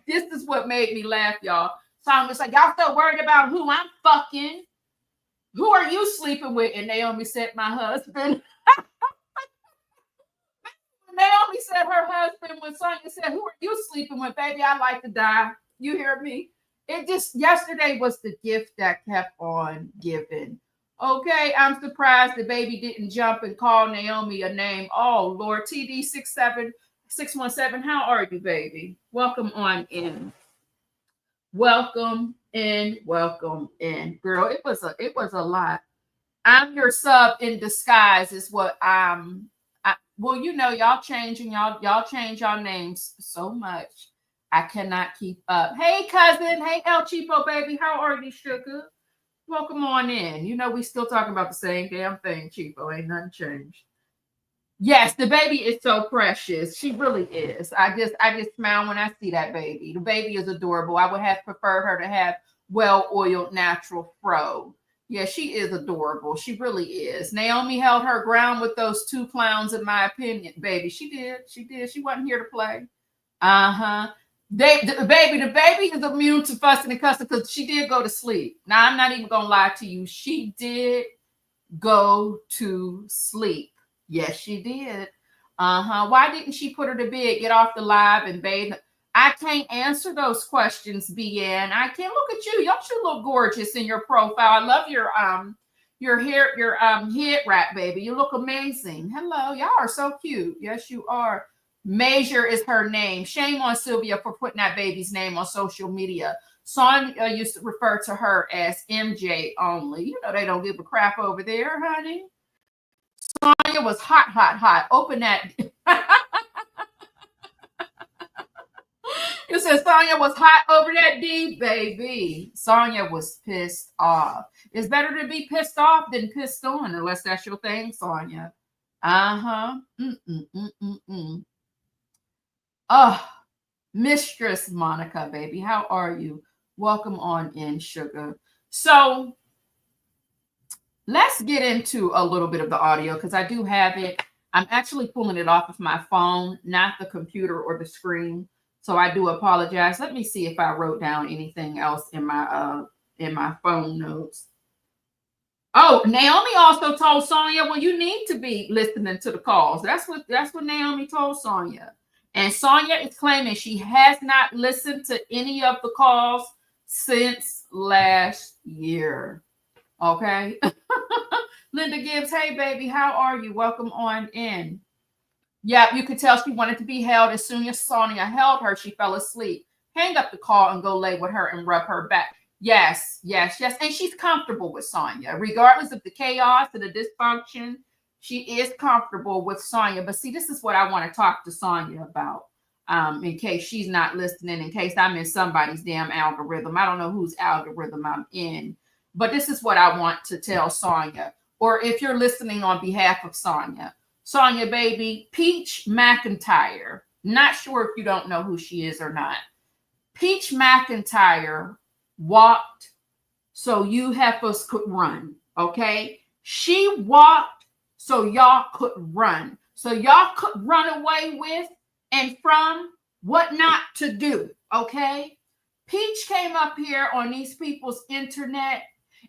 This is what made me laugh, y'all. So I'm just like, y'all still worried about who I'm fucking? Who are you sleeping with? And Naomi said, my husband. Naomi said her husband. When Sonya said, who are you sleeping with? Baby, I like to die. You hear me? Yesterday was the gift that kept on giving. Okay, I'm surprised the baby didn't jump and call Naomi a name. Oh, Lord, TD67617, how are you, baby? Welcome on in. Welcome in. Girl, it was a lot. I'm your sub in disguise is what y'all changing, y'all change y'all names so much. I cannot keep up. Hey, cousin. Hey, El Cheapo, baby. How are you, sugar? Welcome on in. We still talking about the same damn thing, Cheapo. Ain't nothing changed. Yes, the baby is so precious. She really is. I just smile when I see that baby. The baby is adorable. I would have preferred her to have well-oiled natural fro. Yeah, she is adorable. She really is. Naomi held her ground with those two clowns, in my opinion. Baby, she did. She wasn't here to play. Uh-huh. The baby is immune to fussing and cussing, because she did go to sleep. Now, I'm not even going to lie to you. She did go to sleep. Yes, she did. Why didn't she put her to bed, get off the live, and bathe? I can't answer those questions, BN. I can't. Look at you. Y'all should look gorgeous in your profile. I love your hair, your head wrap, baby. You look amazing. Hello. Y'all are so cute. Yes, you are. Major is her name. Shame on Sylvia for putting that baby's name on social media. Sonya used to refer to her as MJ only. They don't give a crap over there, honey. Sonya was hot. Open that. says Sonya was hot over that D, baby. Sonya was pissed off. It's better to be pissed off than pissed on, unless that's your thing, Sonya. Oh, Mistress Monica, baby, how are you? Welcome on in, sugar. So let's get into a little bit of the audio because I do have it. I'm actually pulling it off of my phone, not the computer or the screen. So I do apologize. Let me see if I wrote down anything else in my phone notes. Oh, Naomi also told Sonya, well, you need to be listening to the calls. That's what Naomi told Sonya. And Sonya is claiming she has not listened to any of the calls since last year. Okay. Linda Gibbs, hey, baby, how are you? Welcome on in. Yeah, you could tell she wanted to be held. As soon as Sonya held her, she fell asleep. Hang up the call and go lay with her and rub her back. Yes. And she's comfortable with Sonya. Regardless of the chaos and the dysfunction, she is comfortable with Sonya. But see, this is what I want to talk to Sonya about. In case she's not listening, in case I'm in somebody's damn algorithm. I don't know whose algorithm I'm in. But this is what I want to tell Sonya. Or if you're listening on behalf of Sonya. Sonya, baby, Peach McIntyre. Not sure if you don't know who she is or not. Peach McIntyre walked so you heifers could run, okay? She walked so y'all could run. So y'all could run away with and from what not to do, okay? Peach came up here on these people's internet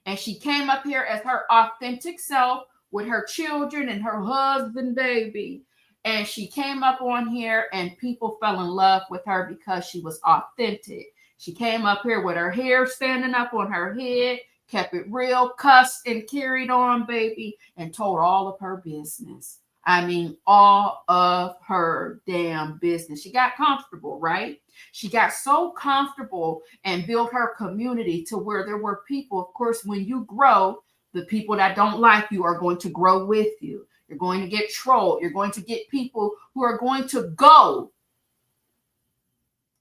and she came up here as her authentic self with her children and her husband, baby. And she came up on here and people fell in love with her because she was authentic. She came up here with her hair standing up on her head, kept it real, cussed and carried on, baby, and told all of her business. I mean, all of her damn business. She got comfortable, right? She got so comfortable and built her community to where there were people, of course, when you grow, the people that don't like you are going to grow with you. You're going to get trolled. You're going to get people who are going to go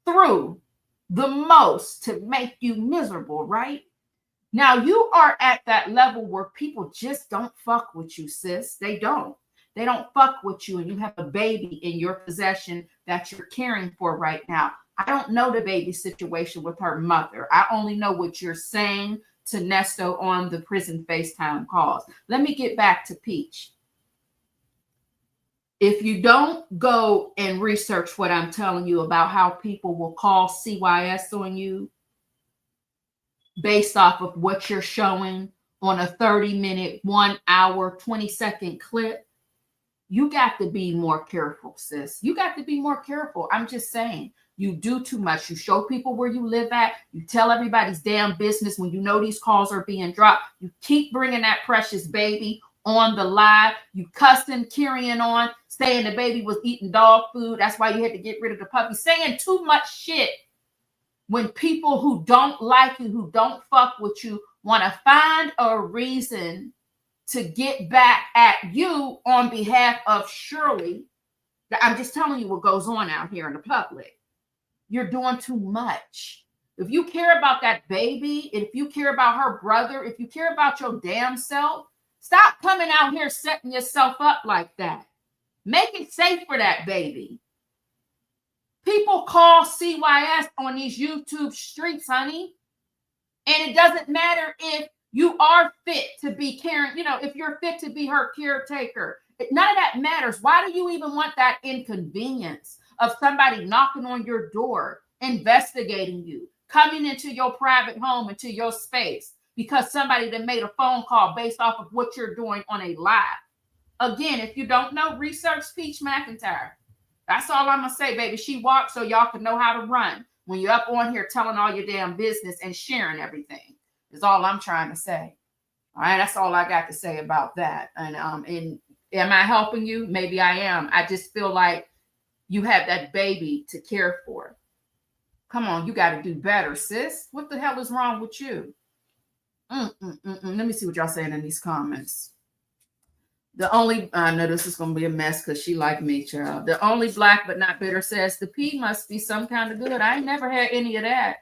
through the most to make you miserable, right? Now, you are at that level where people just don't fuck with you, sis. They don't. They don't fuck with you, and you have a baby in your possession that you're caring for right now. I don't know the baby situation with her mother. I only know what you're saying to Nesto on the prison FaceTime calls. Let me get back to Peach. If you don't go and research what I'm telling you about how people will call CYS on you based off of what you're showing on a 30-minute, 1 hour, 20-second clip, you got to be more careful, sis. You got to be more careful. I'm just saying. You do too much. You show people where you live at. You tell everybody's damn business when you know these calls are being dropped. You keep bringing that precious baby on the live. You cussing, carrying on, saying the baby was eating dog food. That's why you had to get rid of the puppy. Saying too much shit when people who don't like you, who don't fuck with you, want to find a reason to get back at you on behalf of Shirley. I'm just telling you what goes on out here in the public. You're doing too much. If you care about that baby, if you care about her brother, if you care about your damn self, stop coming out here setting yourself up like that. Make it safe for that baby. People call CYS on these YouTube streets, honey. And it doesn't matter if you are fit to be caring, if you're fit to be her caretaker. None of that matters. Why do you even want that inconvenience of somebody knocking on your door, investigating you, coming into your private home, into your space, because somebody that made a phone call based off of what you're doing on a live? Again, if you don't know, research Peach McIntyre. That's all I'm going to say, baby. She walked so y'all can know how to run when you're up on here telling all your damn business and sharing everything. Is all I'm trying to say. All right, that's all I got to say about that. And am I helping you? Maybe I am. I just feel like you have that baby to care for. Come on, you got to do better, sis. What the hell is wrong with you? Let me see what y'all saying in these comments. I know this is going to be a mess because she like me, child. The only black but not bitter says the pee must be some kind of good. I ain't never had any of that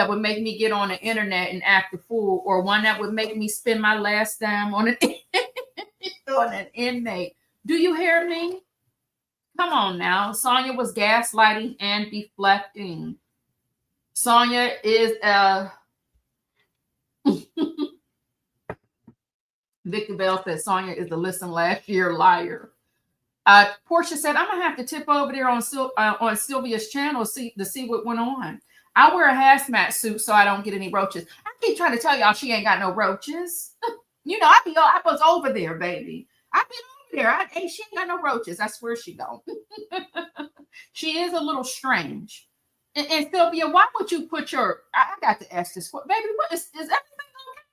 would make me get on the internet and act a fool, or one that would make me spend my last dime on an inmate. Do you hear me? Come on now. Sonya was gaslighting and deflecting. Sonya is Victor Bell said Sonya is the listen last year liar. Portia said, I'm gonna have to tip over there on Sylvia's channel to see what went on. I wear a hazmat suit so I don't get any roaches. I keep trying to tell y'all she ain't got no roaches. You know, I was over there, baby. I've been over there. She ain't got no roaches. I swear she don't. She is a little strange. And Sylvia, why would you put your? I got to ask this, baby. What is everything okay?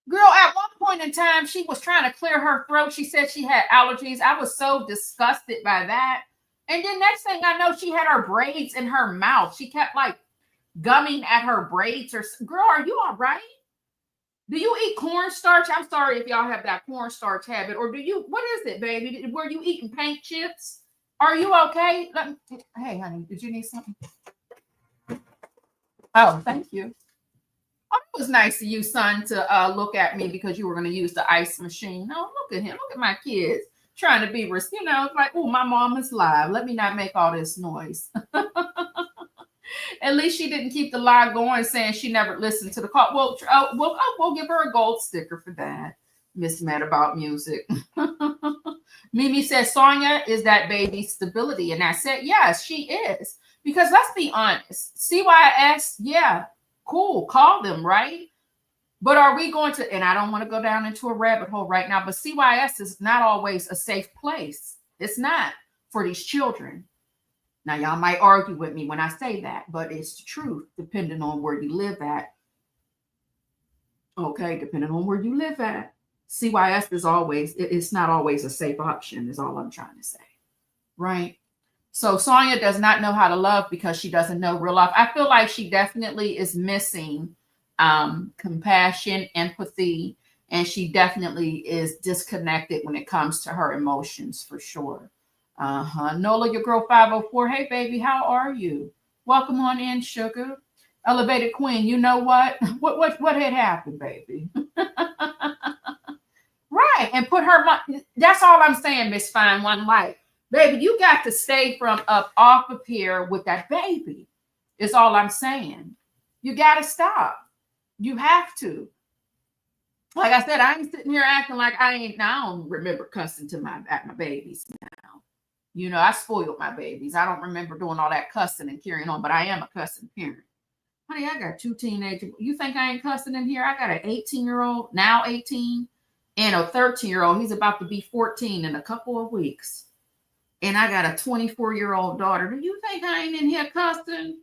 Girl, at one point in time, she was trying to clear her throat. She said she had allergies. I was so disgusted by that. And then next thing I know, she had her braids in her mouth. She kept like gumming at her braids. Girl, are you all right? Do you eat cornstarch? I'm sorry if y'all have that cornstarch habit. Or do you, what is it, baby? Were you eating paint chips? Are you okay? Hey, honey, did you need something? Oh, thank you. Oh, it was nice of you, son, to look at me because you were going to use the ice machine. Oh, look at him. Look at my kids trying to be, like, oh, my mom is live. Let me not make all this noise. At least she didn't keep the lie going saying she never listened to the call. Well, we'll give her a gold sticker for that. Miss Mad About Music. Mimi says Sonya is that baby's stability. And I said, yes, she is. Because let's be honest. CYS, yeah, cool. Call them, right? But are we going to, and I don't want to go down into a rabbit hole right now, but CYS is not always a safe place. It's not for these children. Now, y'all might argue with me when I say that, but it's the truth, depending on where you live at. Okay, depending on where you live at. CYS is always, it's not always a safe option, is all I'm trying to say. Right? So Sonya does not know how to love because she doesn't know real love. I feel like she definitely is missing compassion, empathy, and she definitely is disconnected when it comes to her emotions for sure. Nola, your girl 504. Hey, baby, how are you? Welcome on in, sugar. Elevated Queen, you know what? What had happened, baby? Right, and put her. That's all I'm saying, Miss Fine One Light. Baby, you got to stay from up off of here with that baby. Is all I'm saying. You got to stop. You have to. Like I said, I ain't sitting here acting like I don't remember cussing at my babies now. You know, I spoiled my babies. I don't remember doing all that cussing and carrying on, but I am a cussing parent. Honey, I got 2 teenagers. You think I ain't cussing in here? I got an 18-year-old, now 18, and a 13-year-old. He's about to be 14 in a couple of weeks. And I got a 24-year-old daughter. Do you think I ain't in here cussing?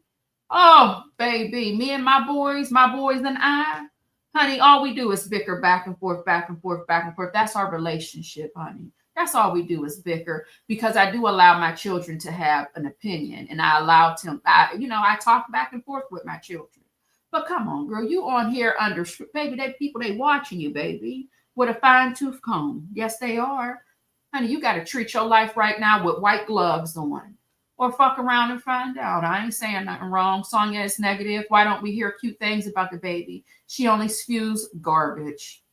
Oh, baby, me and my boys and I, honey, all we do is bicker back and forth, back and forth, back and forth. That's our relationship, honey. That's all we do is bicker, because I do allow my children to have an opinion, and I allow them, I talk back and forth with my children. But come on, girl, you on here under, baby, they watching you, baby, with a fine tooth comb. Yes, they are. Honey, you got to treat your life right now with white gloves on, or fuck around and find out. I ain't saying nothing wrong. Sonya is negative. Why don't we hear cute things about the baby? She only spews garbage.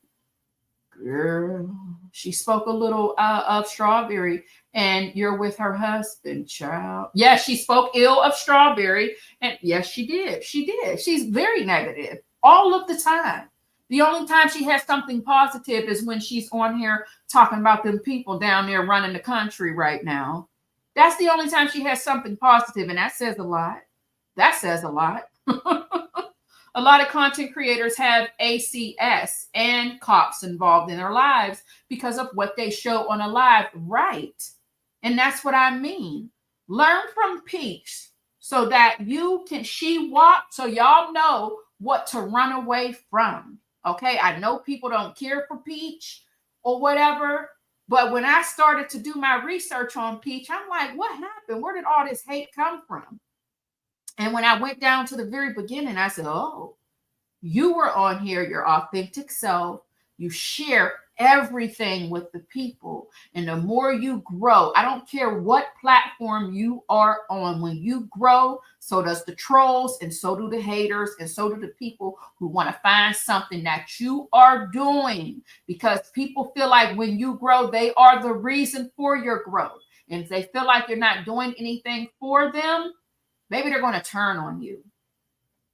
Girl, she spoke a little of Strawberry, and you're with her husband, child. Yes, she spoke ill of Strawberry, and yes, she did. She did. She's very negative all of the time. The only time she has something positive is when she's on here talking about them people down there running the country right now. That's the only time she has something positive, and that says a lot. That says a lot. A lot of content creators have ACS and cops involved in their lives because of what they show on a live, right? And that's what I mean. Learn from Peach so that she walk, so y'all know what to run away from. Okay, I know people don't care for Peach or whatever, but when I started to do my research on Peach, I'm like, what happened? Where did all this hate come from? And when I went down to the very beginning, I said, oh, you were on here, your authentic self. You share everything with the people. And the more you grow, I don't care what platform you are on, when you grow, so does the trolls, and so do the haters, and so do the people who want to find something that you are doing, because people feel like when you grow, they are the reason for your growth. And if they feel like you're not doing anything for them, maybe they're going to turn on you.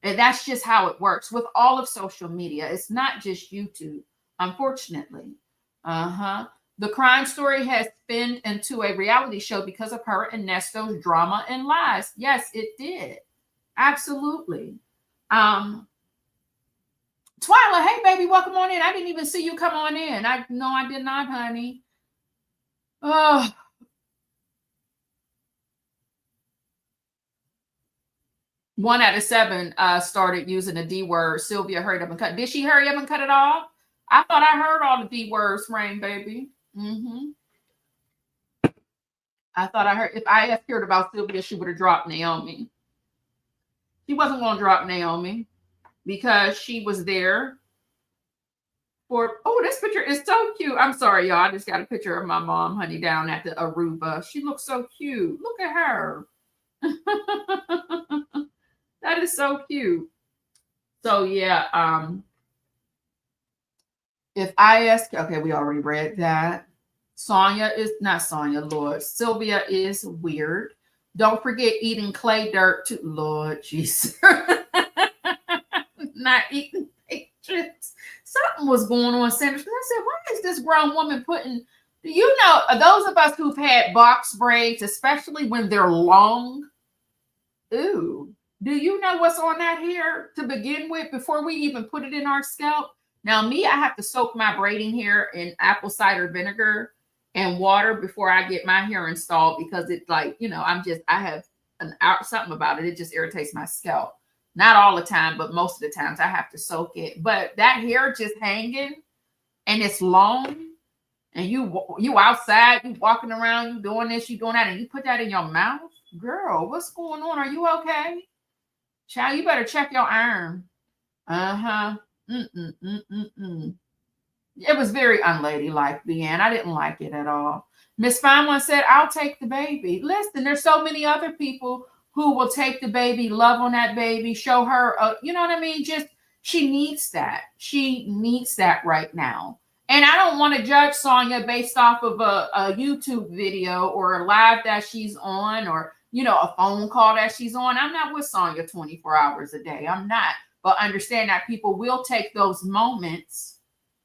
And that's just how it works with all of social media. It's not just YouTube, unfortunately. The crime story has spun into a reality show because of her and Nesto's drama and lies. Yes, it did. Absolutely. Twyla, hey baby, welcome on in. I didn't even see you come on in. I did not, honey. Oh. One out of 7 started using the D word. Sylvia hurried up and cut. Did she hurry up and cut it off? I thought I heard all the D words, Rain, baby. I thought I heard. If I had heard about Sylvia, she would have dropped Naomi. She wasn't going to drop Naomi because she was there for. Oh, this picture is so cute. I'm sorry, y'all. I just got a picture of my mom, honey, down at the Aruba. She looks so cute. Look at her. That is so cute. So yeah, if I ask, okay, we already read that. Sylvia is weird. Don't forget eating clay dirt too. Lord Jesus. Not eating patriots. Something was going on, Sanders. I said, why is this grown woman putting, do you know, those of us who've had box braids, especially when they're long, ooh, do you know what's on that hair to begin with before we even put it in our scalp? Now, me, I have to soak my braiding hair in apple cider vinegar and water before I get my hair installed, because it's like, you know, I have something about it. It just irritates my scalp. Not all the time, but most of the times I have to soak it. But that hair just hanging and it's long, and you outside, you walking around, you doing this, you doing that, and you put that in your mouth. Girl, what's going on? Are you okay? Child, you better check your arm. It was very unladylike, Leanne. I didn't like it at all. Miss Fine One said, I'll take the baby. Listen, there's so many other people who will take the baby, love on that baby, show her, you know what I mean? Just, she needs that. She needs that right now. And I don't want to judge Sonya based off of a YouTube video or a live that she's on, or, you know, a phone call that she's on. I'm not with Sonya 24 hours a day. I'm not. But understand that people will take those moments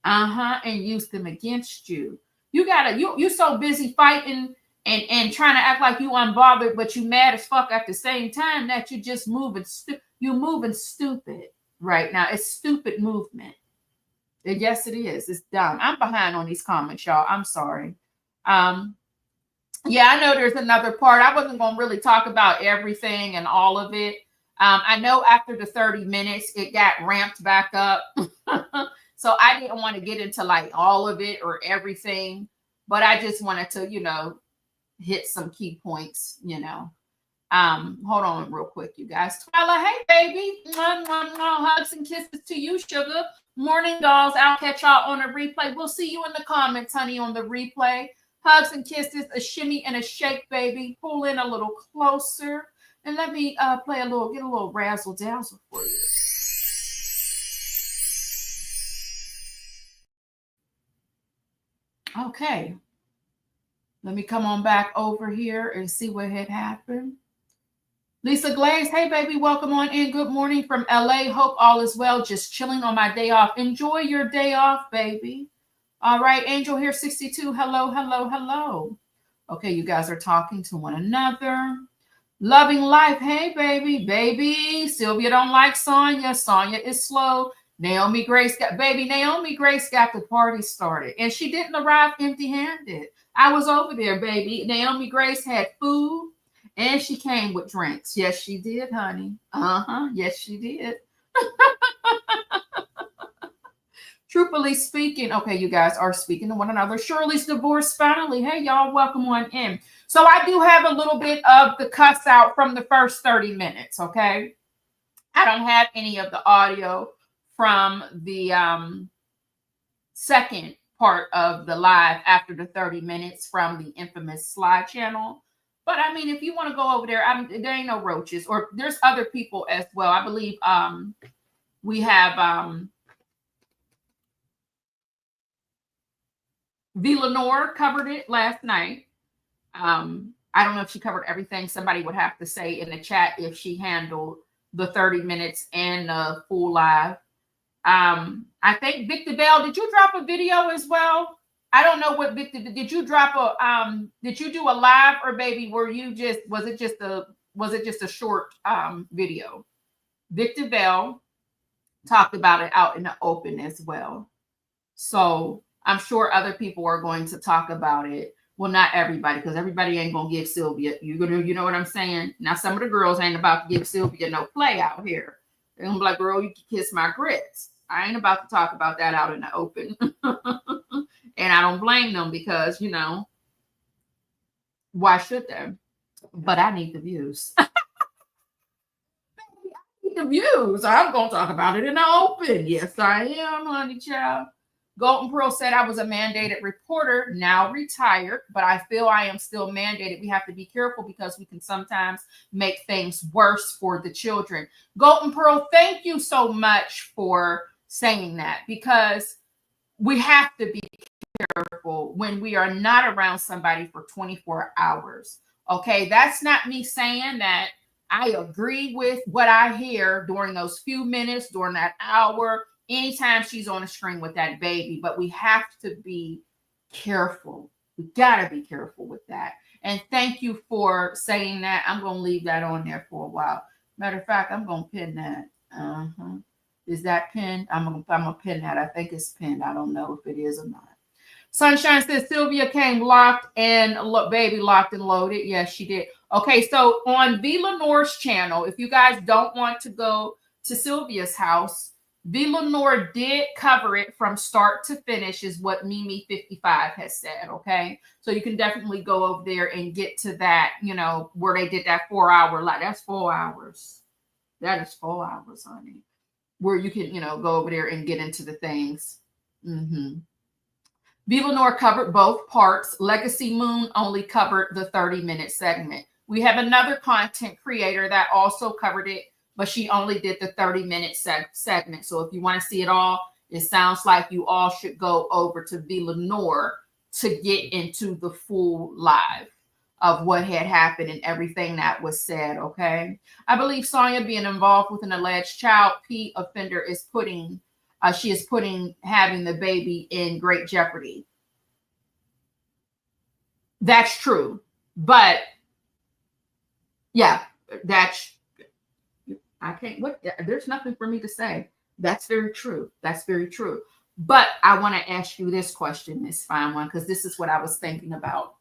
and use them against you. You're so busy fighting and trying to act like you unbothered, but you mad as fuck at the same time that you're just moving. You're moving stupid right now. It's stupid movement. Yes, it is. It's dumb. I'm behind on these comments, y'all. I'm sorry. Yeah, I know there's another part. I wasn't going to really talk about everything and all of it. I know after the 30 minutes, it got ramped back up. So I didn't want to get into like all of it or everything, but I just wanted to, you know, hit some key points, you know. Hold on real quick, you guys. Twyla, hey, baby. Hugs and kisses to you, sugar. Morning, dolls. I'll catch y'all on a replay. We'll see you in the comments, honey, on the replay. Hugs and kisses, a shimmy and a shake, baby. Pull in a little closer. And let me get a little razzle dazzle for you. Okay. Let me come on back over here and see what had happened. Lisa Glaze, hey, baby, welcome on in. Good morning from LA. Hope all is well. Just chilling on my day off. Enjoy your day off, baby. All right, Angel here, 62. Hello, hello, hello. Okay, you guys are talking to one another. Loving life. Hey, baby, baby. Sylvia don't like Sonya. Sonya is slow. Naomi Grace got the party started, and she didn't arrive empty-handed. I was over there, baby. Naomi Grace had food, and she came with drinks. Yes, she did, honey. Yes, she did. Truthfully speaking, okay, you guys are speaking to one another. Shirley's divorce finally. Hey, y'all, welcome on in. So I do have a little bit of the cuss out from the first 30 minutes, okay? I don't have any of the audio from the second part of the live after the 30 minutes from the infamous Slide channel. But I mean, if you want to go over there, there ain't no roaches, or there's other people as well. I believe we have V. Lenore covered it last night. I don't know if she covered everything. Somebody would have to say in the chat if she handled the 30 minutes and the full live. I think Victor Bell, did you drop a video as well? I don't know what Victor did. You drop a did you do a live, or baby were you just was it just a short video? Victor Bell talked about it out in the open as well. So I'm sure other people are going to talk about it. Well, not everybody, because everybody ain't gonna give Sylvia. You know what I'm saying? Now some of the girls ain't about to give Sylvia no play out here. They're gonna be like, girl, you can kiss my grits. I ain't about to talk about that out in the open. And I don't blame them, because, you know, why should they? But I need the views. Baby, I need the views. I'm going to talk about it in the open. Yes, I am, honey child. Golden Pearl said I was a mandated reporter, now retired, but I feel I am still mandated. We have to be careful because we can sometimes make things worse for the children. Golden Pearl, thank you so much for saying that, because we have to be careful when we are not around somebody for 24 hours. Okay, that's not me saying that I agree with what I hear during those few minutes, during that hour, anytime she's on a screen with that baby, but we have to be careful. We got to be careful with that. And thank you for saying that. I'm going to leave that on there for a while. Matter of fact, I'm going to pin that. Is that pinned? I'm gonna pin that. I think it's pinned. I don't know if it is or not. Sunshine says Sylvia came locked and baby locked and loaded. Yes, she did. Okay, so on V. Lenore's channel, if you guys don't want to go to Sylvia's house, V. Lenore did cover it from start to finish, is what Mimi55 has said. Okay, so you can definitely go over there and get to that, you know, where they did that 4-hour live. That's 4 hours. That is 4 hours, honey. Where you can, you know, go over there and get into the things. V. Lenore covered both parts. Legacy Moon only covered the 30-minute segment. We have another content creator that also covered it, but she only did the 30-minute segment. So if you want to see it all, it sounds like you all should go over to V. Lenore to get into the full live of what had happened and everything that was said, okay? I believe Sonya being involved with an alleged child P offender is putting having the baby in great jeopardy. That's true. But yeah, there's nothing for me to say. That's very true. That's very true. But I want to ask you this question, Miss Fine One, because this is what I was thinking about.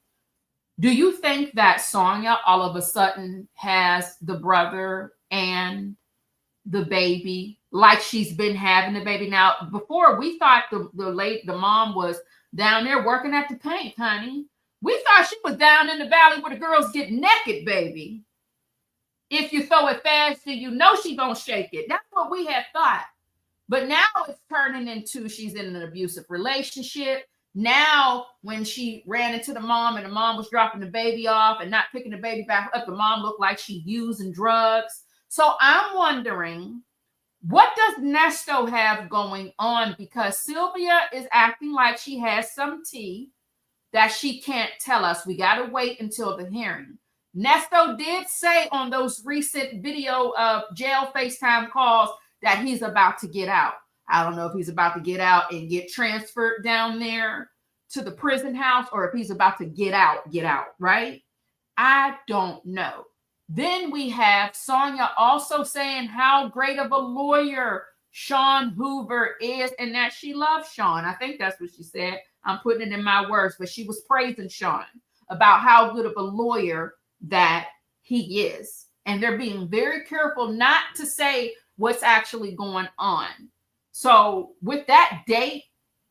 Do you think that Sonya all of a sudden has the brother and the baby, like she's been having the baby? Now, before we thought the mom was down there working at the paint, honey. We thought she was down in the valley where the girls get naked, baby. If you throw it fast, you know she gonna shake it. That's what we had thought. But now it's turning into she's in an abusive relationship. Now, when she ran into the mom and the mom was dropping the baby off and not picking the baby back up, the mom looked like she using drugs. So I'm wondering, what does Nesto have going on? Because Sylvia is acting like she has some tea that she can't tell us. We got to wait until the hearing. Nesto did say on those recent video of jail FaceTime calls that he's about to get out. I don't know if he's about to get out and get transferred down there to the prison house, or if he's about to get out, right? I don't know. Then we have Sonya also saying how great of a lawyer Sean Hoover is and that she loves Sean. I think that's what she said. I'm putting it in my words, but she was praising Sean about how good of a lawyer that he is. And they're being very careful not to say what's actually going on. So with that date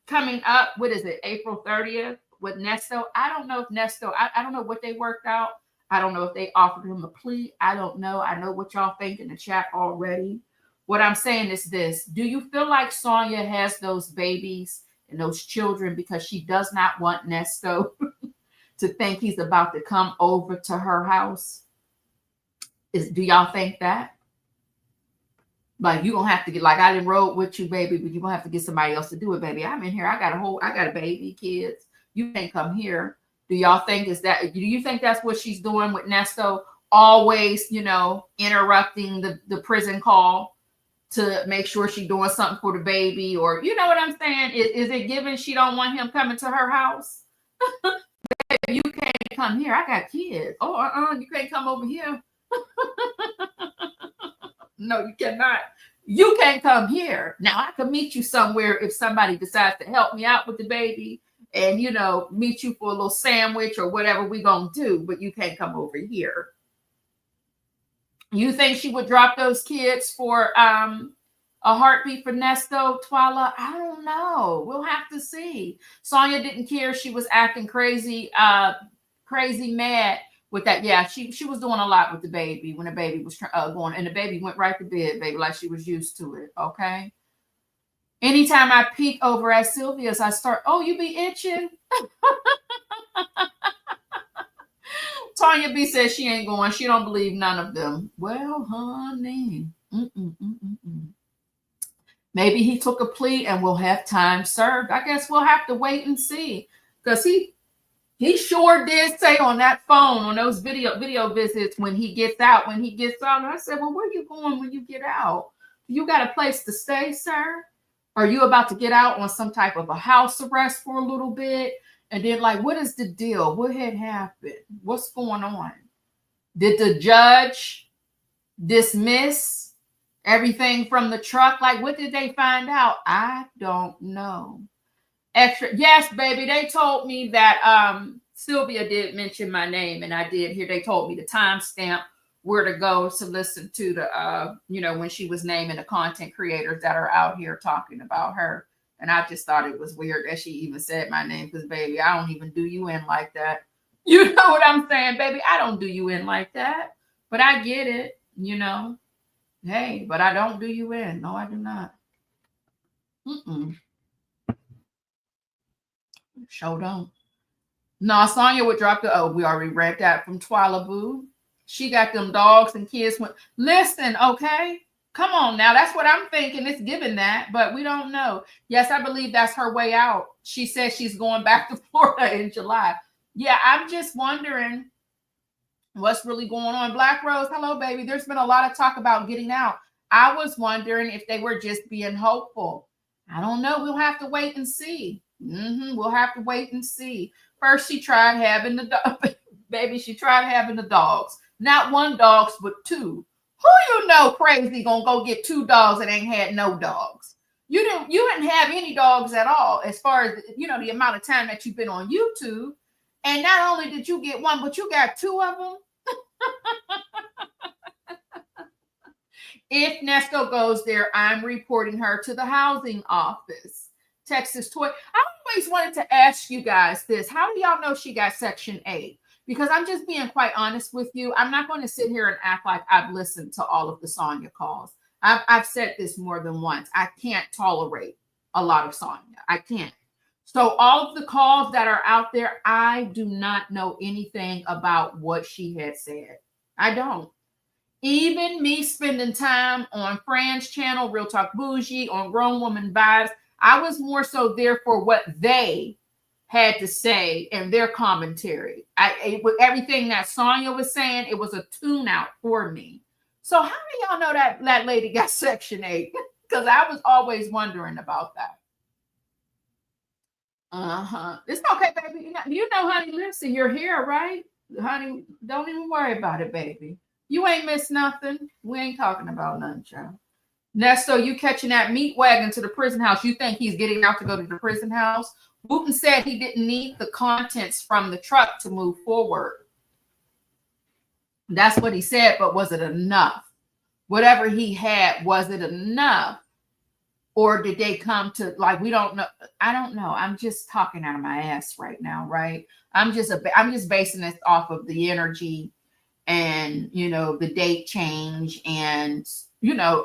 coming up, what is it, April 30th with Nesto? I don't know if Nesto, I don't know what they worked out. I don't know if they offered him a plea. I don't know. I know what y'all think in the chat already. What I'm saying is this. Do you feel like Sonya has those babies and those children because she does not want Nesto to think he's about to come over to her house. Do y'all think that? Like, you gonna have to get, like, I didn't rode with you, baby, but you're gonna have to get somebody else to do it, baby. I'm in here. I got a baby, kids. You can't come here. Do y'all think do you think that's what she's doing with Nesto? Always, interrupting the prison call to make sure she's doing something for the baby, or you know what I'm saying? Is it given she don't want him coming to her house? Baby, you can't come here. I got kids. Oh, you can't come over here. No, you cannot. You can't come here. Now, I can meet you somewhere if somebody decides to help me out with the baby and, meet you for a little sandwich or whatever we going to do, but you can't come over here. You think she would drop those kids for a heartbeat for Nesto, Twala? I don't know. We'll have to see. Sonya didn't care. She was acting crazy mad with that. Yeah, she was doing a lot with the baby when the baby was going, and the baby went right to bed, baby, like she was used to it. Okay. Anytime I peek over at Sylvia's, I start, you be itching. Tanya B says she ain't going. She don't believe none of them. Well, honey. Maybe he took a plea and we'll have time served. I guess we'll have to wait and see. Because he sure did say on that phone, on those video visits, when he gets out. And I said, well, where are you going when you get out? You got a place to stay, sir? Are you about to get out on some type of a house arrest for a little bit? And then, like, what is the deal? What had happened? What's going on? Did the judge dismiss everything from the truck? Like, what did they find out? I don't know. Extra. Yes, baby. They told me that Sylvia did mention my name, and I did hear. They told me the timestamp where to go to listen to the, when she was naming the content creators that are out here talking about her. And I just thought it was weird that she even said my name, because, baby, I don't even do you in like that. You know what I'm saying, baby? I don't do you in like that. But I get it, Hey, but I don't do you in. No, I do not. Sure don't. No, Sonya would drop we already read that from Twila Boo. She got them dogs and kids. Listen, okay? Come on now. That's what I'm thinking. It's given that, but we don't know. Yes, I believe that's her way out. She says she's going back to Florida in July. Yeah, I'm just wondering what's really going on. Black Rose, hello, baby. There's been a lot of talk about getting out. I was wondering if they were just being hopeful. I don't know. We'll have to wait and see. We'll have to wait and see. First, she tried having baby, she tried having the dogs. Not one dogs, but two. Who crazy gonna go get two dogs that ain't had no dogs? You didn't have any dogs at all, as far as the amount of time that you've been on YouTube. And not only did you get one, but you got two of them. If Nesto goes there, I'm reporting her to the housing office. Texas Toy. I always wanted to ask you guys this. How do y'all know she got Section 8? Because I'm just being quite honest with you. I'm not going to sit here and act like I've listened to all of the Sonya calls. I've said this more than once. I can't tolerate a lot of Sonya. I can't. So all of the calls that are out there, I do not know anything about what she had said. I don't. Even me spending time on Fran's channel, Real Talk Bougie, on Grown Woman Vibes, I was more so there for what they had to say in their commentary. With everything that Sonya was saying, it was a tune out for me. So how do y'all know that lady got Section 8? Because I was always wondering about that. It's okay, baby. Honey, listen, you're here, right? Honey, don't even worry about it, baby. You ain't missed nothing. We ain't talking about nothing, child. Nesto, you catching that meat wagon to the prison house. You think he's getting out to go to the prison house? Wooten said he didn't need the contents from the truck to move forward. That's what he said, but was it enough? Whatever he had, was it enough? Or did they come to, like, we don't know. I don't know. I'm just talking out of my ass right now, right? I'm just basing this off of the energy and, the date change and,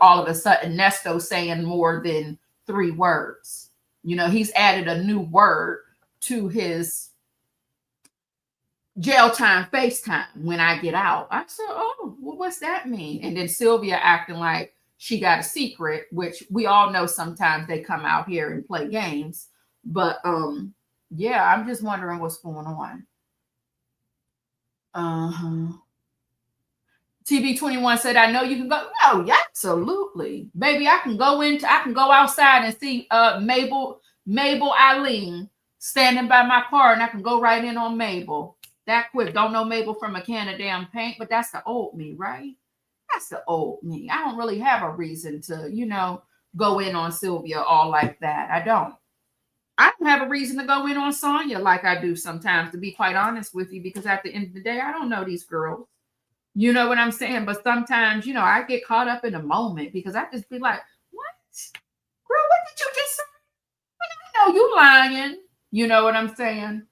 all of a sudden Nesto saying more than 3 words. You know, he's added a new word to his jail time FaceTime when I get out. I said, oh, well, what's that mean? And then Sylvia acting like she got a secret, which we all know sometimes they come out here and play games. But yeah, I'm just wondering what's going on. TB21 said, I know you can go. No, yeah, absolutely. Baby, I can go outside and see Mabel Eileen standing by my car, and I can go right in on Mabel. That quick. Don't know Mabel from a can of damn paint, but that's the old me, right? That's the old me. I don't really have a reason to, you know, go in on Sylvia all like that. I don't have a reason to go in on Sonya like I do sometimes, to be quite honest with you, because at the end of the day, I don't know these girls. You know what I'm saying? But sometimes, you know, I get caught up in a moment because I just be like, what? Girl, what did you just say? I know you lying. You know what I'm saying?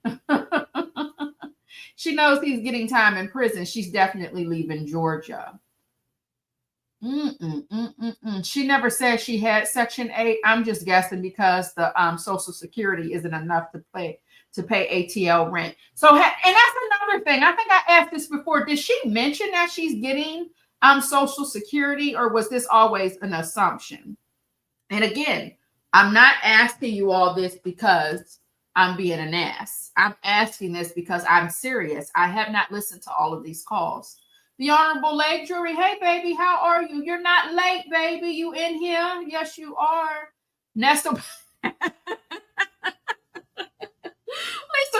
She knows he's getting time in prison. She's definitely leaving Georgia. She never said she had Section 8. I'm just guessing because the Social Security isn't enough to pay ATL rent. So, and that's another thing. I think I asked this before. Did she mention that she's getting Social Security, or was this always an assumption? And again, I'm not asking you all this because I'm being an ass. I'm asking this because I'm serious. I have not listened to all of these calls. The Honorable Lake Jury, hey, baby, how are you? You're not late, baby. You in here? Yes, you are. Nestor. Lisa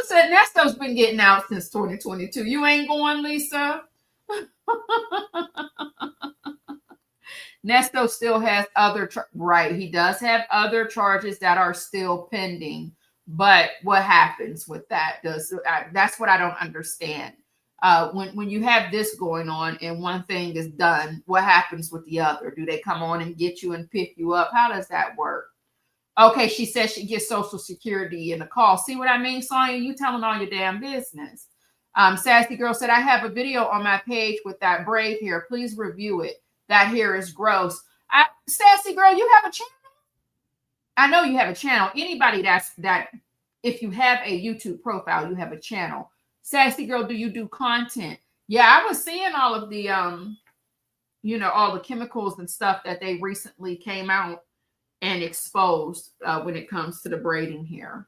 said Nesto's been getting out since 2022. You ain't going, Lisa? Nesto still has other, right, he does have other charges that are still pending. But what happens with that? That's what I don't understand. When you have this going on and one thing is done, what happens with the other? Do they come on and get you and pick you up? How does that work? Okay, she says she gets Social Security in the call. See what I mean, Sonya? You telling all your damn business. Sassy Girl said, I have a video on my page with that braid hair. Please review it. That hair is gross. Sassy Girl, you have a channel? I know you have a channel. Anybody that if you have a YouTube profile, you have a channel. Sassy Girl, do you do content? Yeah, I was seeing all of the you know, all the chemicals and stuff that they recently came out and exposed when it comes to the braiding hair.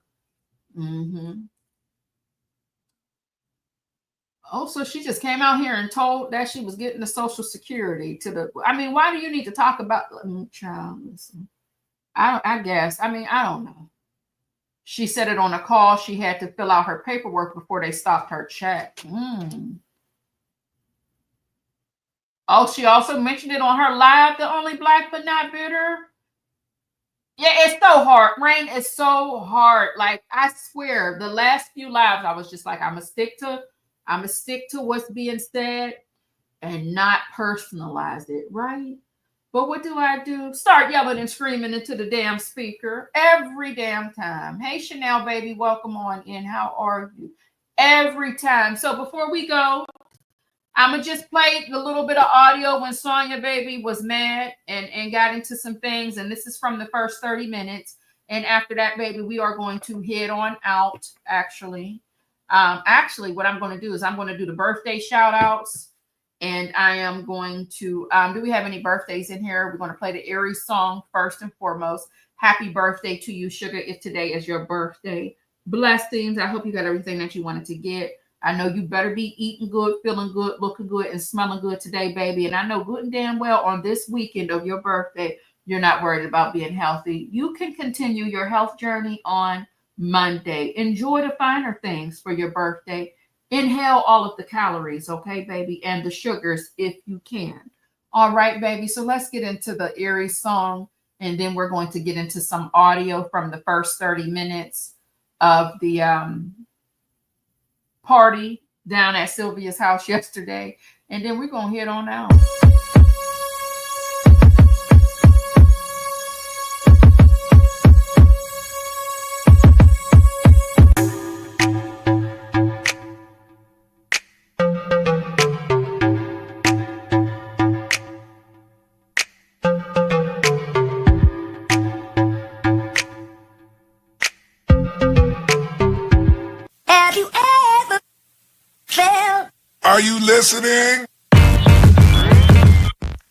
Oh, so she just came out here and told that she was getting the Social Security to the. I mean, why do you need to talk about child? Listen. I guess. I mean, I don't know. She said it on a call. She had to fill out her paperwork before they stopped her check. Oh, she also mentioned it on her live, The Only Black But Not Bitter. Yeah, it's so hard. Rain is so hard. Like, I swear, the last few lives, I was just like, I'm gonna stick to what's being said and not personalize it, right? But what do? Start yelling and screaming into the damn speaker every damn time. Hey, Chanel, baby, welcome on in. How are you? Every time. So before we go, I'm going to just play the little bit of audio when Sonya, baby, was mad and got into some things. And this is from the first 30 minutes. And after that, baby, we are going to head on out, actually. What I'm going to do is I'm going to do the birthday shout outs. And I am going to, do we have any birthdays in here? We're going to play the Aries song first and foremost. Happy birthday to you, Sugar, if today is your birthday. Blessings. I hope you got everything that you wanted to get. I know you better be eating good, feeling good, looking good, and smelling good today, baby. And I know good and damn well on this weekend of your birthday, you're not worried about being healthy. You can continue your health journey on Monday. Enjoy the finer things for your birthday. Inhale all of the calories, okay, baby, and the sugars if you can. All right, baby. So let's get into the Aries song, and then we're going to get into some audio from the first 30 minutes of the party down at Sylvia's house yesterday, and then we're going to head on out. you ever felt. Are you listening?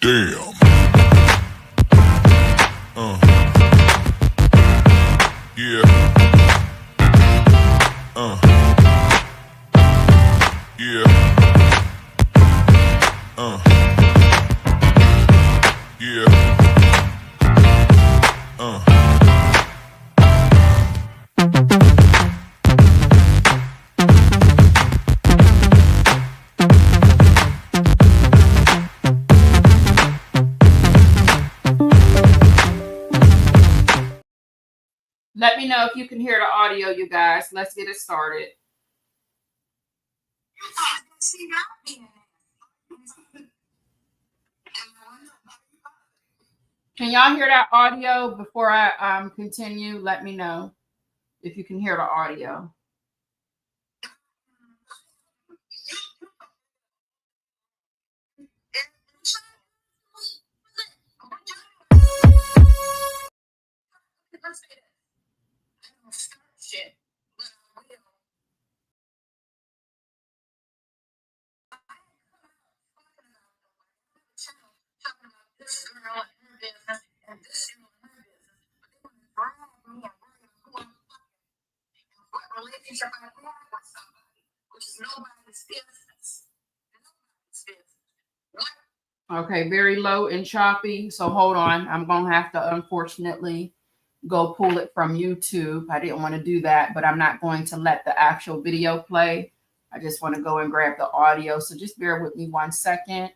Damn. Yeah. Yeah. Yeah. Let me know if you can hear the audio, you guys. Let's get it started. Can y'all hear that audio before I continue? Let me know if you can hear the audio. Okay, very low and choppy. So hold on. I'm going to have to, unfortunately, go pull it from YouTube. I didn't want to do that, but I'm not going to let the actual video play. I just want to go and grab the audio. So just bear with me 1 second.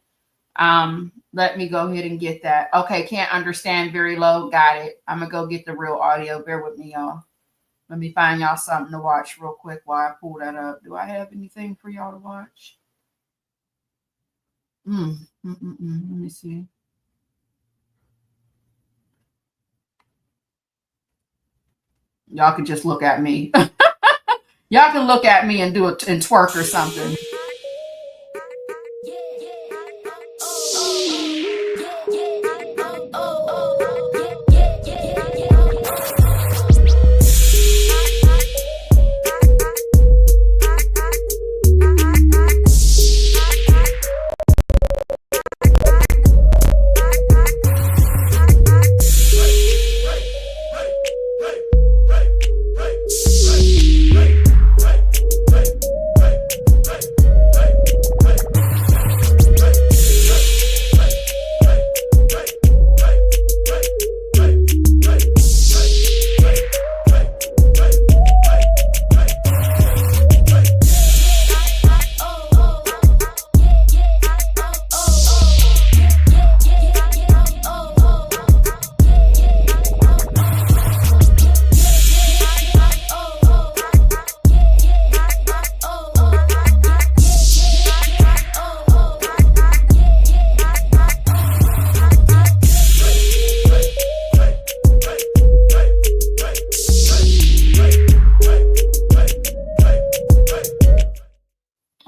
Let me go ahead and get that. Okay, can't understand, very low. Got it. I'm going to go get the real audio. Bear with me, y'all. Let me find y'all something to watch real quick while I pull that up. Do I have anything for y'all to watch? Let me see. Y'all can just look at me. Y'all can look at me and do it and twerk or something.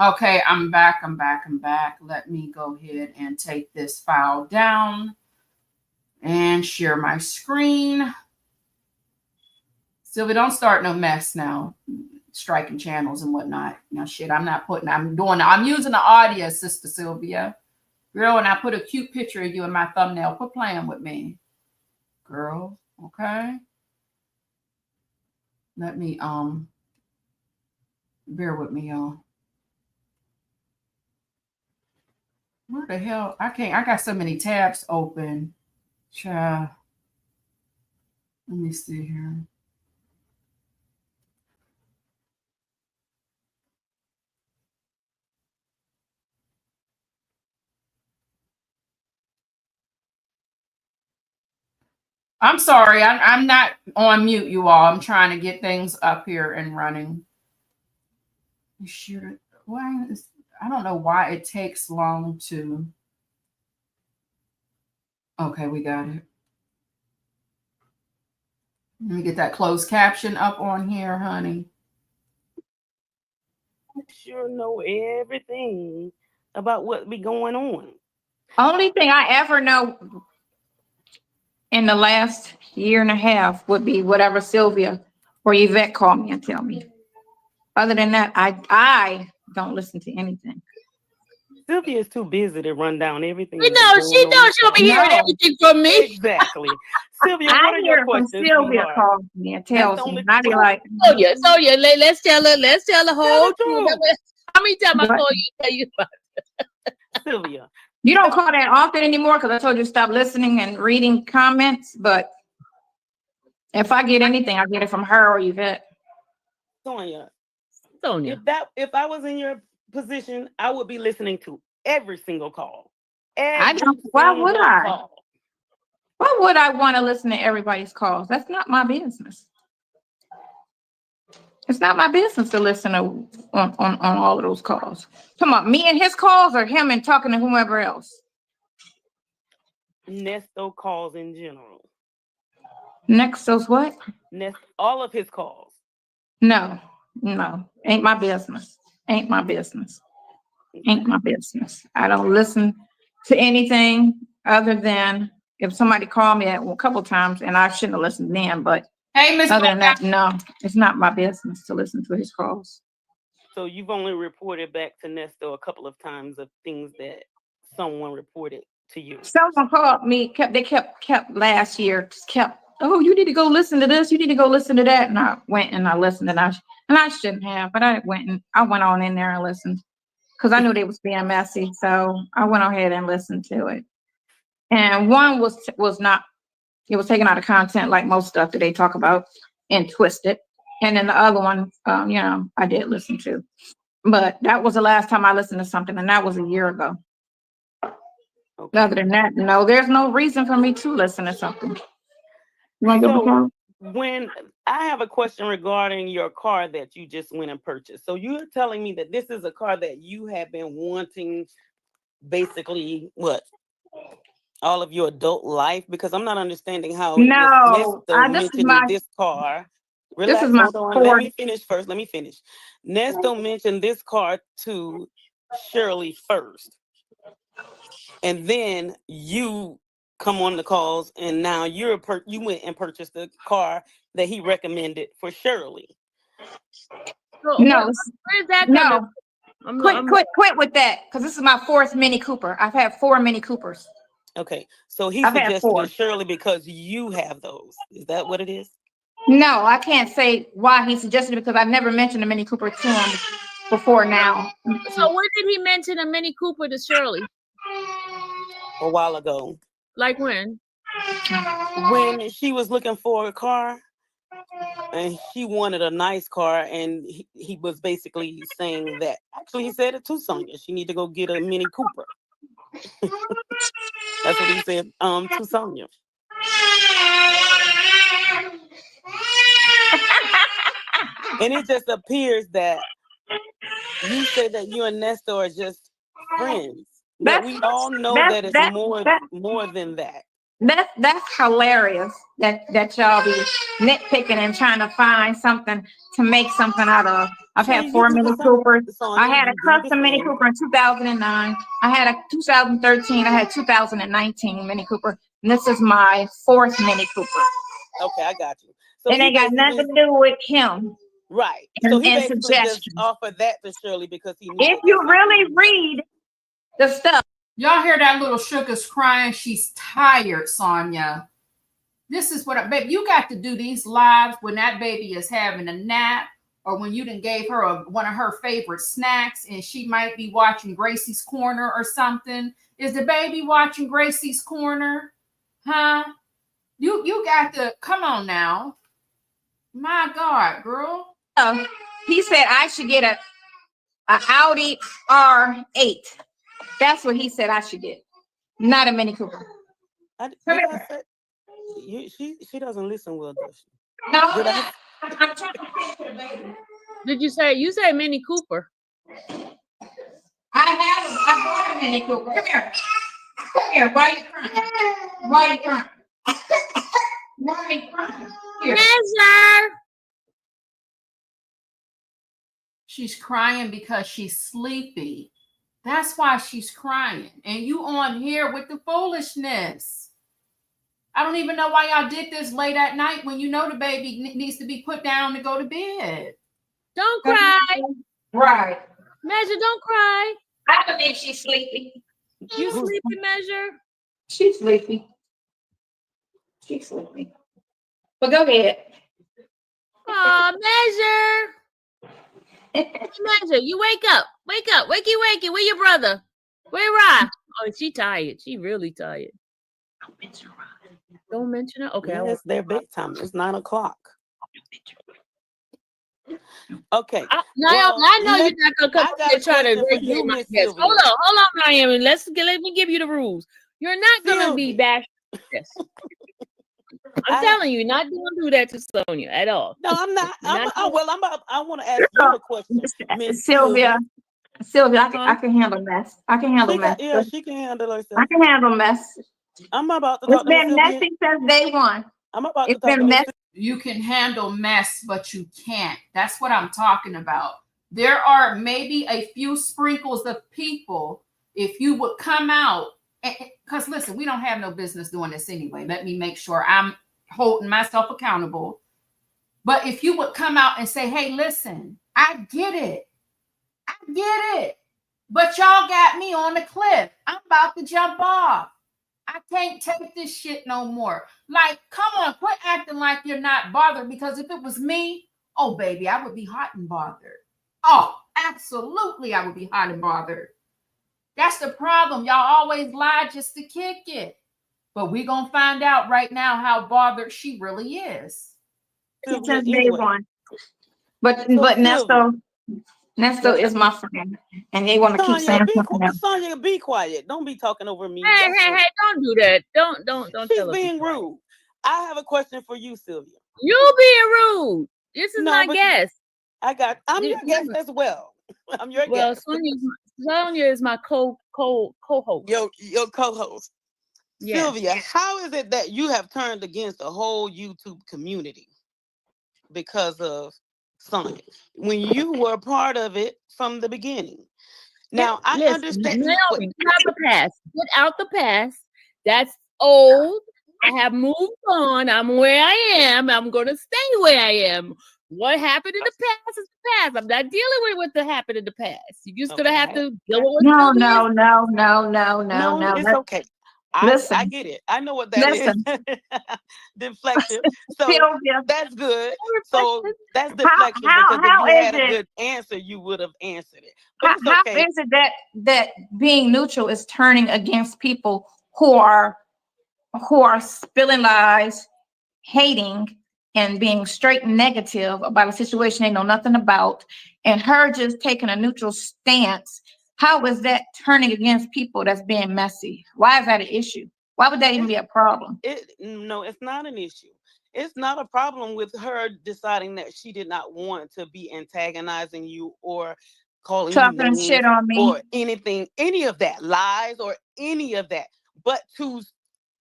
Okay, I'm back. Let me go ahead and take this file down and share my screen. Sylvia, don't start no mess now. Striking channels and whatnot. Now, shit, I'm using the audio, Sister Sylvia. Girl, and I put a cute picture of you in my thumbnail. Quit playing with me. Girl, okay? Let me, bear with me, y'all. Where the hell? I got so many tabs open. Child. Let me see here. I'm sorry. I'm not on mute, you all. I'm trying to get things up here and running. You shoot it. Why is, I don't know why it takes long to. Okay, we got it. Let me get that closed caption up on here, honey. I sure know everything about what be going on. Only thing I ever know in the last year and a half would be whatever Sylvia or Yvette call me and tell me. Other than that, I don't listen to anything. Sylvia is too busy to run down everything. We know she knows she'll be hearing everything from me. Exactly. Sylvia, what are your questions? Sylvia calls me and tells me, and I be like, Sonya, let's tell the whole truth. How many times I call you tell you about it? Sylvia. You don't call that often anymore because I told you to stop listening and reading comments, but if I get anything, I get it from her or Yvette. Sonya. If I was in your position, I would be listening to every single call. Why would I? Why would I want to listen to everybody's calls? That's not my business. It's not my business to listen to on all of those calls. Come on, me and his calls, or him and talking to whomever else? Nesto calls in general. Nexto's what? All of his calls. No, ain't my business. Ain't my business. Ain't my business. I don't listen to anything other than if somebody called me a couple times, and I shouldn't have listened then, but hey, Miss other than that, no, it's not my business to listen to his calls. So you've only reported back to Nesto a couple of times of things that someone reported to you. Someone called me, kept last year, oh, you need to go listen to this, you need to go listen to that. And I went and I listened, and I shouldn't have, but I went on in there and listened because I knew they was being messy. So I went ahead and listened to it. And one was not, it was taken out of content like most stuff that they talk about and twisted. And then the other one, I did listen to. But that was the last time I listened to something, and that was a year ago. Okay. Other than that, no, there's no reason for me to listen to something. So when I have a question regarding your car that you just went and purchased. So you're telling me that this is a car that you have been wanting basically all of your adult life? Because I'm not understanding how mentioning this car. Relax, this is my hold on. Let me finish first. Nesto mentioned this car to Shirley first. And then you come on the calls, and now you went and purchased the car that he recommended for Shirley. No, where's that quit with that, because this is my fourth Mini Cooper. I've had 4 Mini Coopers. Okay, so he suggested it Shirley because you have those. Is that what it is? No, I can't say why he suggested it because I've never mentioned a Mini Cooper to him before now. So when did he mention a Mini Cooper to Shirley? A while ago. Like when? When she was looking for a car and she wanted a nice car, and he was basically saying that. Actually, he said it to Sonya. She need to go get a Mini Cooper. That's what he said to Sonya. And it just appears that you said that you and Nesto are just friends. But we all know that it's more than that. That's hilarious that y'all be nitpicking and trying to find something to make something out of. I've had 4 Mini Coopers. I had a custom Mini Cooper in 2009. I had a 2013. I had 2019 Mini Cooper. And this is my 4th Mini Cooper. Okay, I got you. So and it got nothing to do with him. Right. So he basically just offered that to Shirley because he knew. If you really read the stuff. Y'all hear that little Sugar's crying? She's tired, Sonya. This is what babe, you got to do these lives when that baby is having a nap, or when you done gave her one of her favorite snacks and she might be watching Gracie's Corner or something. Is the baby watching Gracie's Corner? Huh? You got to, come on now. My God, girl. He said I should get a Audi R8. That's what he said I should get. Not a Mini Cooper. She doesn't listen well, does she? No. Did you say Mini Cooper? I bought a Mini Cooper. Come here. Come here. Why are you crying? Why are you crying? Why are you crying? Here. Measure. She's crying because she's sleepy. That's why she's crying. And you on here with the foolishness. I don't even know why y'all did this late at night when you know the baby needs to be put down to go to bed. Don't cry. Right. Measure, don't cry. I believe she's sleepy. You sleepy, Measure? She's sleepy. She's sleepy. But go ahead. Oh, Measure. Measure, you wake up. Wake up. Wakey, wakey. Where your brother? Where Ra? Oh, she tired. She really tired. Don't mention her. Okay. Yeah, it's their bedtime. It's 9 o'clock. Okay. I know you're not gonna come got here trying to for you, my Miss guest. Sylvia. Hold on, Naomi. Let me give you the rules. You're not gonna be bashful. I'm telling you, you're not gonna do that to Sonia at all. No, I'm not. I want to ask you a question, Miss Sylvia. Sylvia, I can handle mess. I can handle mess. She can handle herself. I can handle mess. I'm about to It's talk to been Sylvia. messy since day one. I'm about It's to talk been to messy. You can handle mess, but you can't. That's what I'm talking about. There are maybe a few sprinkles of people, if you would come out, because listen, we don't have no business doing this anyway. Let me make sure I'm holding myself accountable. But if you would come out and say, hey, listen, I get it. But y'all got me on the cliff. I'm about to jump off. I can't take this shit no more. Like, come on, quit acting like you're not bothered, because if it was me, oh, baby, I would be hot and bothered. Oh, absolutely, I would be hot and bothered. That's the problem. Y'all always lie just to kick it. But we're going to find out right now how bothered she really is. Since day one. But Nesto is my friend, and they want to keep saying something else. Sonia, be quiet. Don't be talking over me. Hey, don't do that. Don't She's being rude. I have a question for you, Sylvia. You being rude. This is my guest. I'm your guest as well. I'm your guest. Sonia is my co-host. Your co-host. Yes. Sylvia, how is it that you have turned against the whole YouTube community because of Sonia, when you were part of it from the beginning? Now, I understand. Naomi, get out the past. That's old. I have moved on. I'm where I am. I'm going to stay where I am. What happened in the past is the past. I'm not dealing with what happened in the past. You're just going to have to deal with what No. It's okay. Listen, I get it. I know what that is. Deflection. So that's good. So that's deflection, because if you had a good answer, you would have answered it. But how is it that being neutral is turning against people who are spilling lies, hating, and being straight negative about a situation they know nothing about, and her just taking a neutral stance? How is that turning against people that's being messy? Why is that an issue? Why would that even be a problem? No, it's not an issue. It's not a problem with her deciding that she did not want to be antagonizing you or calling talking you names shit on me or anything, any of that, lies or any of that, but to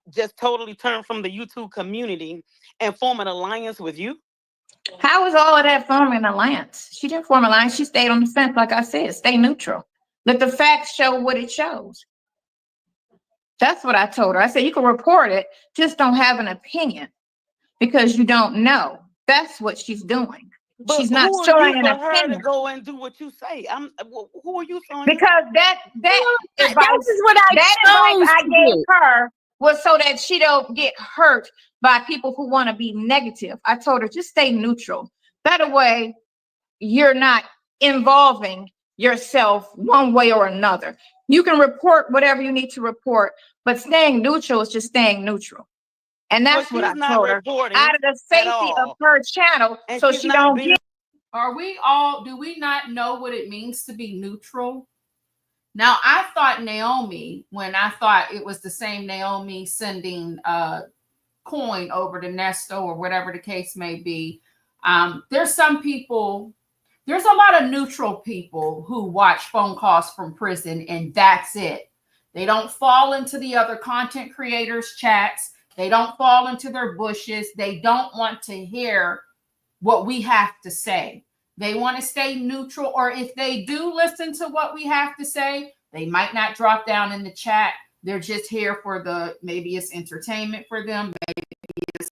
just totally turn from the YouTube community and form an alliance with you. How is all of that forming an alliance? She didn't form an alliance. She stayed on the fence, like I said. Stay neutral. Let the facts show what it shows. That's what I told her. I said, you can report it, just don't have an opinion because you don't know. That's what she's doing. But she's not showing an opinion. Her to go and do what you say. Who are you showing? Because that advice is what I gave her was so that she don't get hurt by people who want to be negative. I told her, just stay neutral. That way, you're not involving yourself one way or another. You can report whatever you need to report, but staying neutral is just staying neutral. And that's what I told her. Out of the safety of her channel, and so she don't get. Do we not know what it means to be neutral? Now, I thought Naomi, when I thought it was the same Naomi sending coin over to Nesto or whatever the case may be, there's some people. There's a lot of neutral people who watch phone calls from prison, and that's it. They don't fall into the other content creators' chats. They don't fall into their bushes. They don't want to hear what we have to say. They want to stay neutral, or if they do listen to what we have to say, they might not drop down in the chat. They're just here for maybe it's entertainment for them. Maybe it's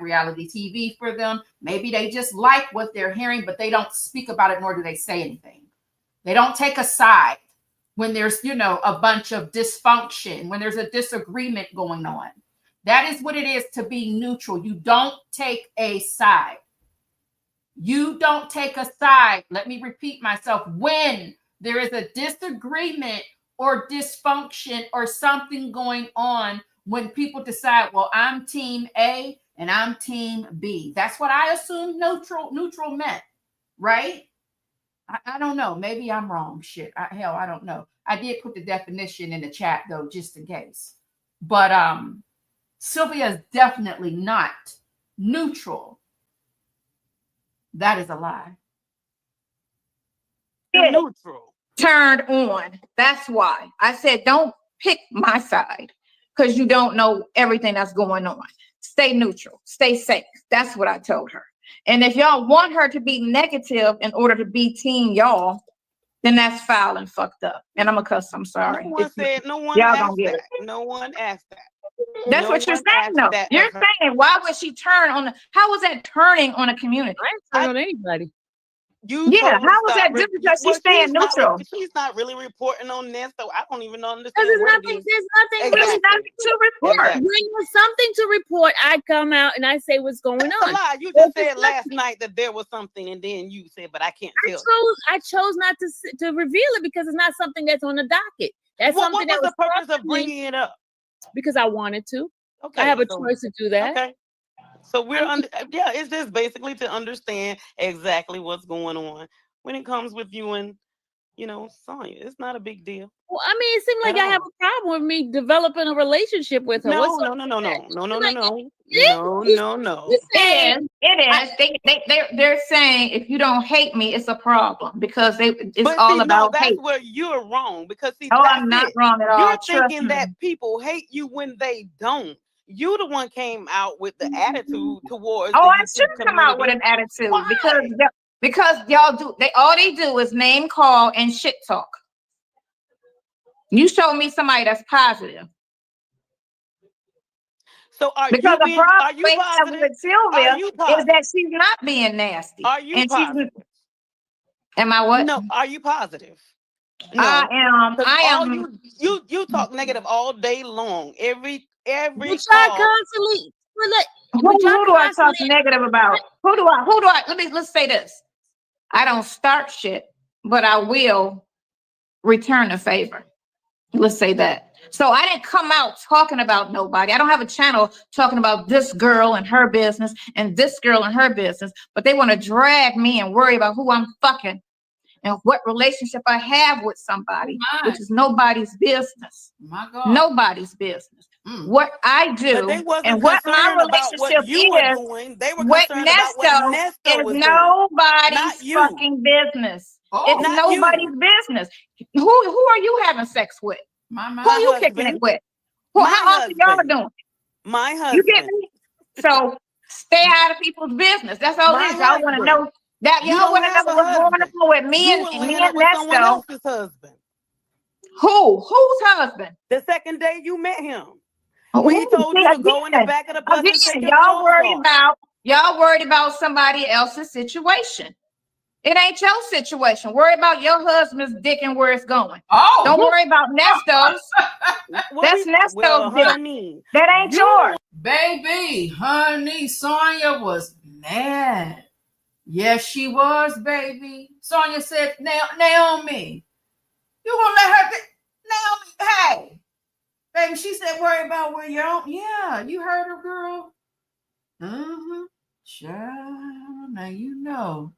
reality TV for them. Maybe they just like what they're hearing, but they don't speak about it, nor do they say anything. They don't take a side when there's, a bunch of dysfunction, when there's a disagreement going on. That is what it is to be neutral. You don't take a side. You don't take a side. Let me repeat myself. When there is a disagreement or dysfunction or something going on, when people decide, well, I'm team A and I'm team B. That's what I assume neutral meant, right? I don't know. Maybe I'm wrong. Shit. I don't know. I did put the definition in the chat though, just in case. But Sylvia is definitely not neutral. That is a lie. Neutral. Turned on. That's why I said don't pick my side, because you don't know everything that's going on. Stay neutral. Stay safe. That's what I told her. And if y'all want her to be negative in order to be team y'all, then that's foul and fucked up. And I'm a cuss. I'm sorry. No one said. No one y'all asked gonna get that. it. No one asked that. That's No what you're one saying, though. asked that You're of her. saying, why would she turn on how was that turning on a community? I ain't turn on anybody. You Yeah, told her how was stop that re- different? Because well, she's staying neutral. She's not really reporting on this, so I don't even Because understand there's where nothing Exactly. There's nothing to report. Exactly. When there's something to report, I come out and I say what's going That's a on. lie. You just If it's said last night that there was something, and then you said, "But I can't tell." I chose not to reveal it because it's not something that's on the docket. That's Well, something what was that the purpose of troubling me bringing it up? because I wanted to. Okay, I have a so- choice to do that. Okay. So it's just basically to understand exactly what's going on when it comes with you and Sonya. It's not a big deal. Well, I mean, it seemed like I have a problem with me developing a relationship with her. No. You saying It is. They're saying if you don't hate me, it's a problem because it's But all see, about that's hate. where you're wrong because I'm not wrong at all. You're Trust thinking me. that people hate you when they don't. You the one came out with the attitude towards. Oh, the I YouTube shouldn't come out with community. an attitude. Why? Because y'all do all they do is name call and shit talk. You show me somebody that's positive. So are because you the being? problem Are you positive? with Sylvia Are you is positive? that she's not being nasty. Are you positive? Am I what? No. Are you positive? No. I am. You talk negative all day long. Every But call. y'all constantly. Who do I talk negative about? Who do I? Let's say this. I don't start shit, but I will return a favor. Let's say that. So I didn't come out talking about nobody. I don't have a channel talking about this girl and her business and this girl and her business, but they want to drag me and worry about who I'm fucking and what relationship I have with somebody, which is nobody's business. My God. Nobody's business. What I do and what my relationship is, They were what concerned about what Nesto was is nobody's doing. fucking business. It's Not nobody's business. Who are you having sex with? Who are you kicking it with? How often y'all are doing? My husband. You get me? So stay out of people's business. That's all it is. Y'all want to know that y'all want to know what's going on with me and Nesto. Husband. Whose husband? The second day you met him. When he told you to go in the back of the bus and take your y'all clothes off. y'all worried about somebody else's situation. It ain't your situation. Worry about your husband's dick and where it's going. Oh, don't worry about Nesto's. That's Nesto's dick. Honey, that ain't yours. Baby, honey, Sonya was mad. Yes, she was, baby. Sonya said, Naomi, you gonna let her Naomi, hey. Baby, she said, worry about where you're on. Yeah, you heard her, girl. Child, now you know.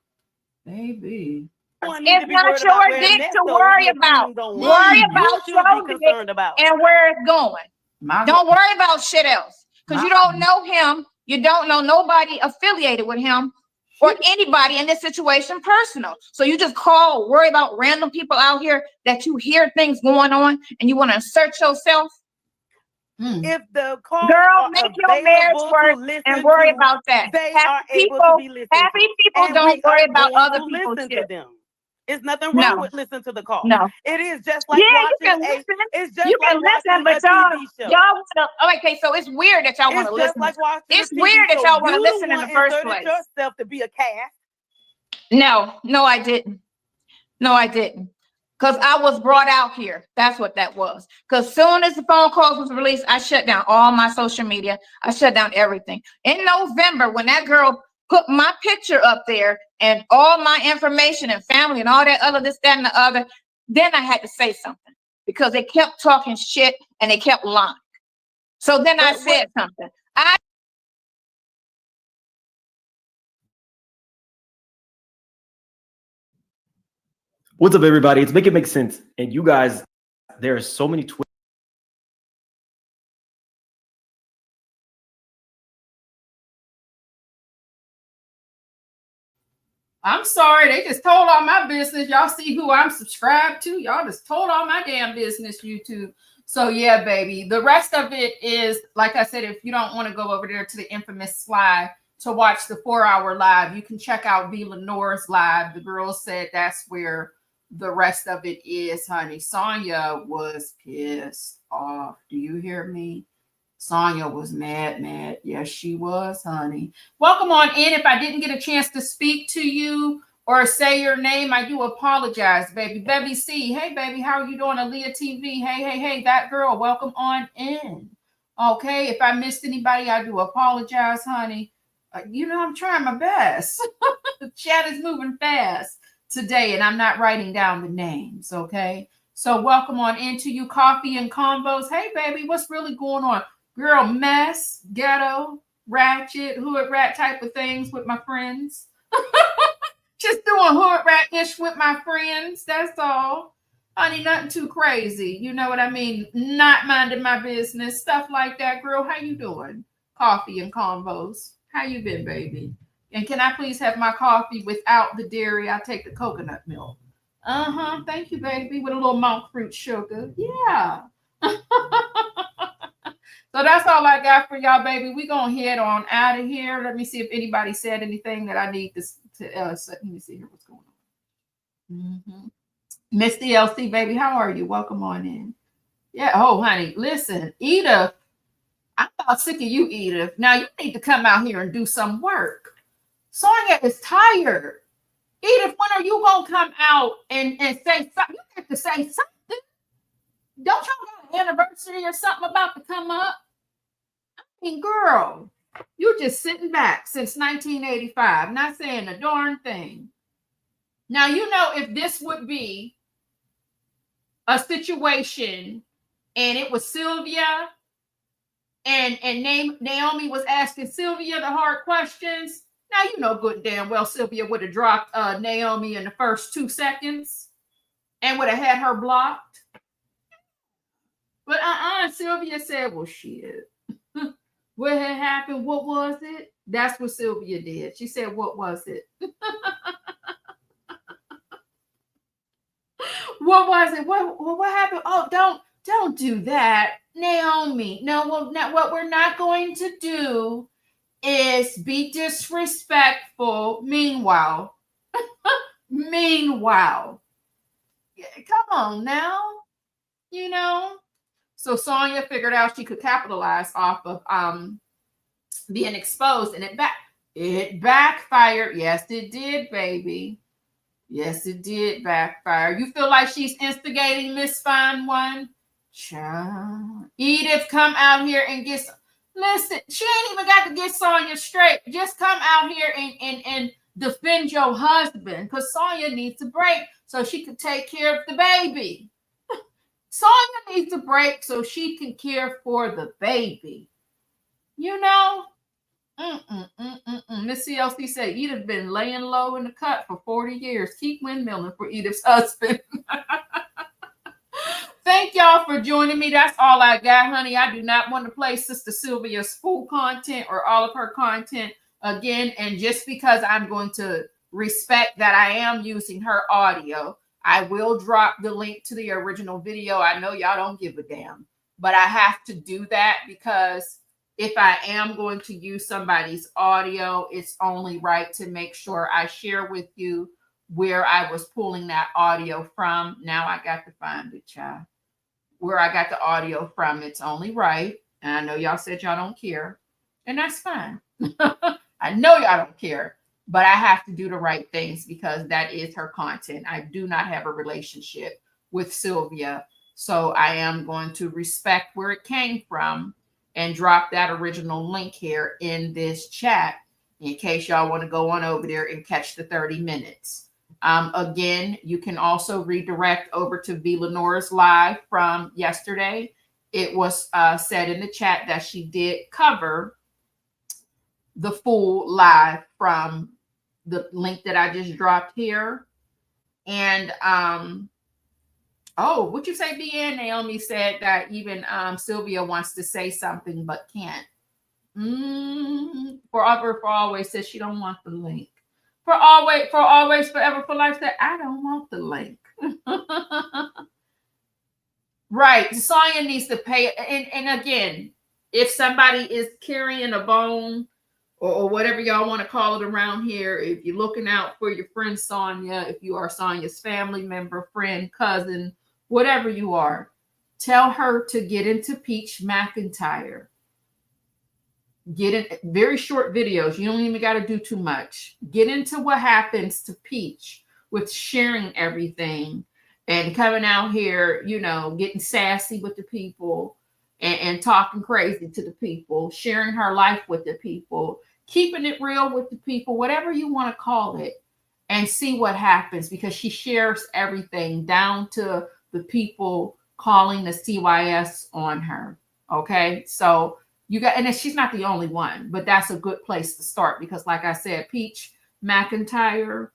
Baby. It's not your dick to worry about. Worry about your dick and where it's going. Don't worry about shit else. Because you don't know him. You don't know nobody affiliated with him or anybody in this situation personal. So you just worry about random people out here that you hear things going on and you want to insert yourself. If the call girl, make your marriage work and worry about that. They happy people don't worry about other people's shit. It's nothing No. wrong with listening to the call. No. It is just like Yeah, you watching can a. listen. It's just You like can listen, watching but a TV show. y'all wanna. Okay, so it's weird that y'all want It's to just listen. like watching It's a TV weird that show. y'all want to You listen in the one first inserted place. yourself to be a cast. No, I didn't. No, I didn't. Because I was brought out here. That's what that was. Because soon as the phone calls was released, I shut down all my social media. I shut down everything. In November, when that girl put my picture up there and all my information and family and all that other, this, that, and the other, then I had to say something because they kept talking shit and they kept lying. So then I said something. What's up, everybody? It's Make It Make Sense. And you guys, there are so many Twitter. I'm sorry, they just told all my business. Y'all see who I'm subscribed to? Y'all just told all my damn business, YouTube. So yeah, baby. The rest of it is, like I said, if you don't want to go over there to the infamous slide to watch the 4-hour live, you can check out V. Lenore's live. The girl said that's where the rest of it is, honey. Sonya was pissed off. Do you hear me? Sonya was mad. Yes, she was, honey. Welcome on in. If I didn't get a chance to speak to you or say your name, I do apologize, baby. Bevy C, hey, baby, how are you doing? Aaliyah TV, hey, that girl, welcome on in. Okay, if I missed anybody, I do apologize, honey. I'm trying my best. The chat is moving fast today, and I'm not writing down the names, okay? So welcome on into you, Coffee and Combos. Hey, baby, what's really going on? Girl, mess, ghetto, ratchet, hood rat type of things with my friends. Just doing hood rat-ish with my friends. That's all. Honey, nothing too crazy. You know what I mean? Not minding my business. Stuff like that. Girl, how you doing? Coffee and Convos. How you been, baby? And can I please have my coffee without the dairy? I take the coconut milk. Thank you, baby. With a little monk fruit sugar. Yeah. So that's all I got for y'all, baby. We're going to head on out of here. Let me see if anybody said anything that I need to let me see here what's going on. Miss DLC, baby, how are you? Welcome on in. Yeah. Oh, honey, listen, Edith, I'm about sick of you, Edith. Now you need to come out here and do some work. Sonya is tired. Edith, when are you going to come out and say something? You have to say something. Don't y'all got an anniversary or something about to come up? I mean, girl, you're just sitting back since 1985, not saying a darn thing. Now, you know, if this would be a situation and it was Sylvia and Naomi was asking Sylvia the hard questions, now you know good and damn well Sylvia would have dropped Naomi in the first 2 seconds and would have had her blocked. But Sylvia said, well, shit. What had happened? What was it? That's what Sylvia did. She said, what was it? What was it? What happened? Oh, don't do that, Naomi. No, what we're not going to do is be disrespectful. Meanwhile, come on now, you know. So Sonya figured out she could capitalize off of being exposed, and it backfired. Yes, it did, baby. Yes, it did backfire. You feel like she's instigating Miss Fine One? Child. Edith, come out here and listen, she ain't even got to get Sonya straight. Just come out here and defend your husband, because Sonya needs a break so she can take care of the baby. Sonya needs a break so she can care for the baby. You know? Miss CLC said Edith been laying low in the cut for 40 years. Keep windmilling for Edith's husband. Thank y'all for joining me. That's all I got, honey. I do not want to play Sister Sylvia's full content or all of her content again. And just because I'm going to respect that I am using her audio, I will drop the link to the original video. I know y'all don't give a damn, but I have to do that because if I am going to use somebody's audio, it's only right to make sure I share with you where I was pulling that audio from. Now I got to find it, child. Where I got the audio from, it's only right. And I know y'all said y'all don't care, and that's fine. I know y'all don't care, but I have to do the right things because that is her content. I do not have a relationship with Sylvia, so I am going to respect where it came from and drop that original link here in this chat in case y'all want to go on over there and catch the 30 minutes. Again, you can also redirect over to V. Lenore's live from yesterday. It was said in the chat that she did cover the full live from the link that I just dropped here. And oh, what you say, BN? Naomi said that even Sylvia wants to say something but can't. Forever, for always says she don't want the link. For always, forever, for life said I don't want the link. Right, Sonya needs to pay. And again, if somebody is carrying a bone or whatever y'all want to call it around here, if you're looking out for your friend Sonya, if you are Sonya's family member, friend, cousin, whatever you are, tell her to get into Peach McIntyre. Get in very short videos. You don't even got to do too much. Get into what happens to Peach with sharing everything and coming out here, you know, getting sassy with the people and talking crazy to the people, sharing her life with the people, keeping it real with the people, whatever you want to call it, and see what happens because she shares everything down to the people calling the CYS on her. Okay, so you got, and she's not the only one, but that's a good place to start because, like I said, Peach McIntyre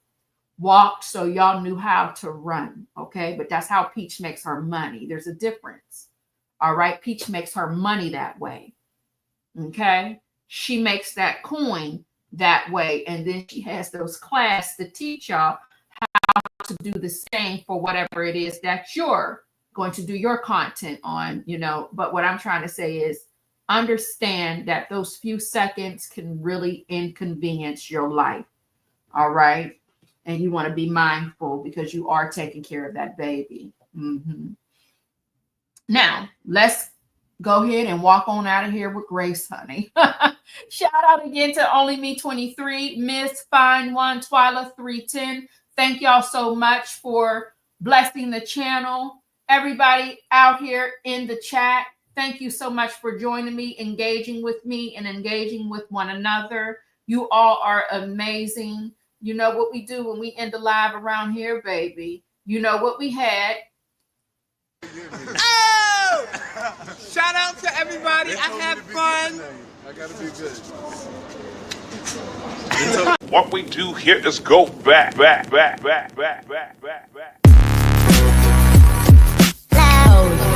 walked so y'all knew how to run. Okay, but that's how Peach makes her money. There's a difference. All right, Peach makes her money that way. Okay, she makes that coin that way, and then she has those class to teach y'all how to do the same for whatever it is that you're going to do your content on, you know. But what I'm trying to say is understand that those few seconds can really inconvenience your life. All right, and you want to be mindful because you are taking care of that baby. Now let's go ahead and walk on out of here with Grace, honey. Shout out again to Only Me 23, Miss Fine One, Twyla 310. Thank y'all so much for blessing the channel. Everybody out here in the chat, thank you so much for joining me, engaging with me, and engaging with one another. You all are amazing. You know what we do when we end the live around here, baby. You know what we had. Oh! Shout out to everybody. I had fun. I gotta be good. What we do here is go back. Loud.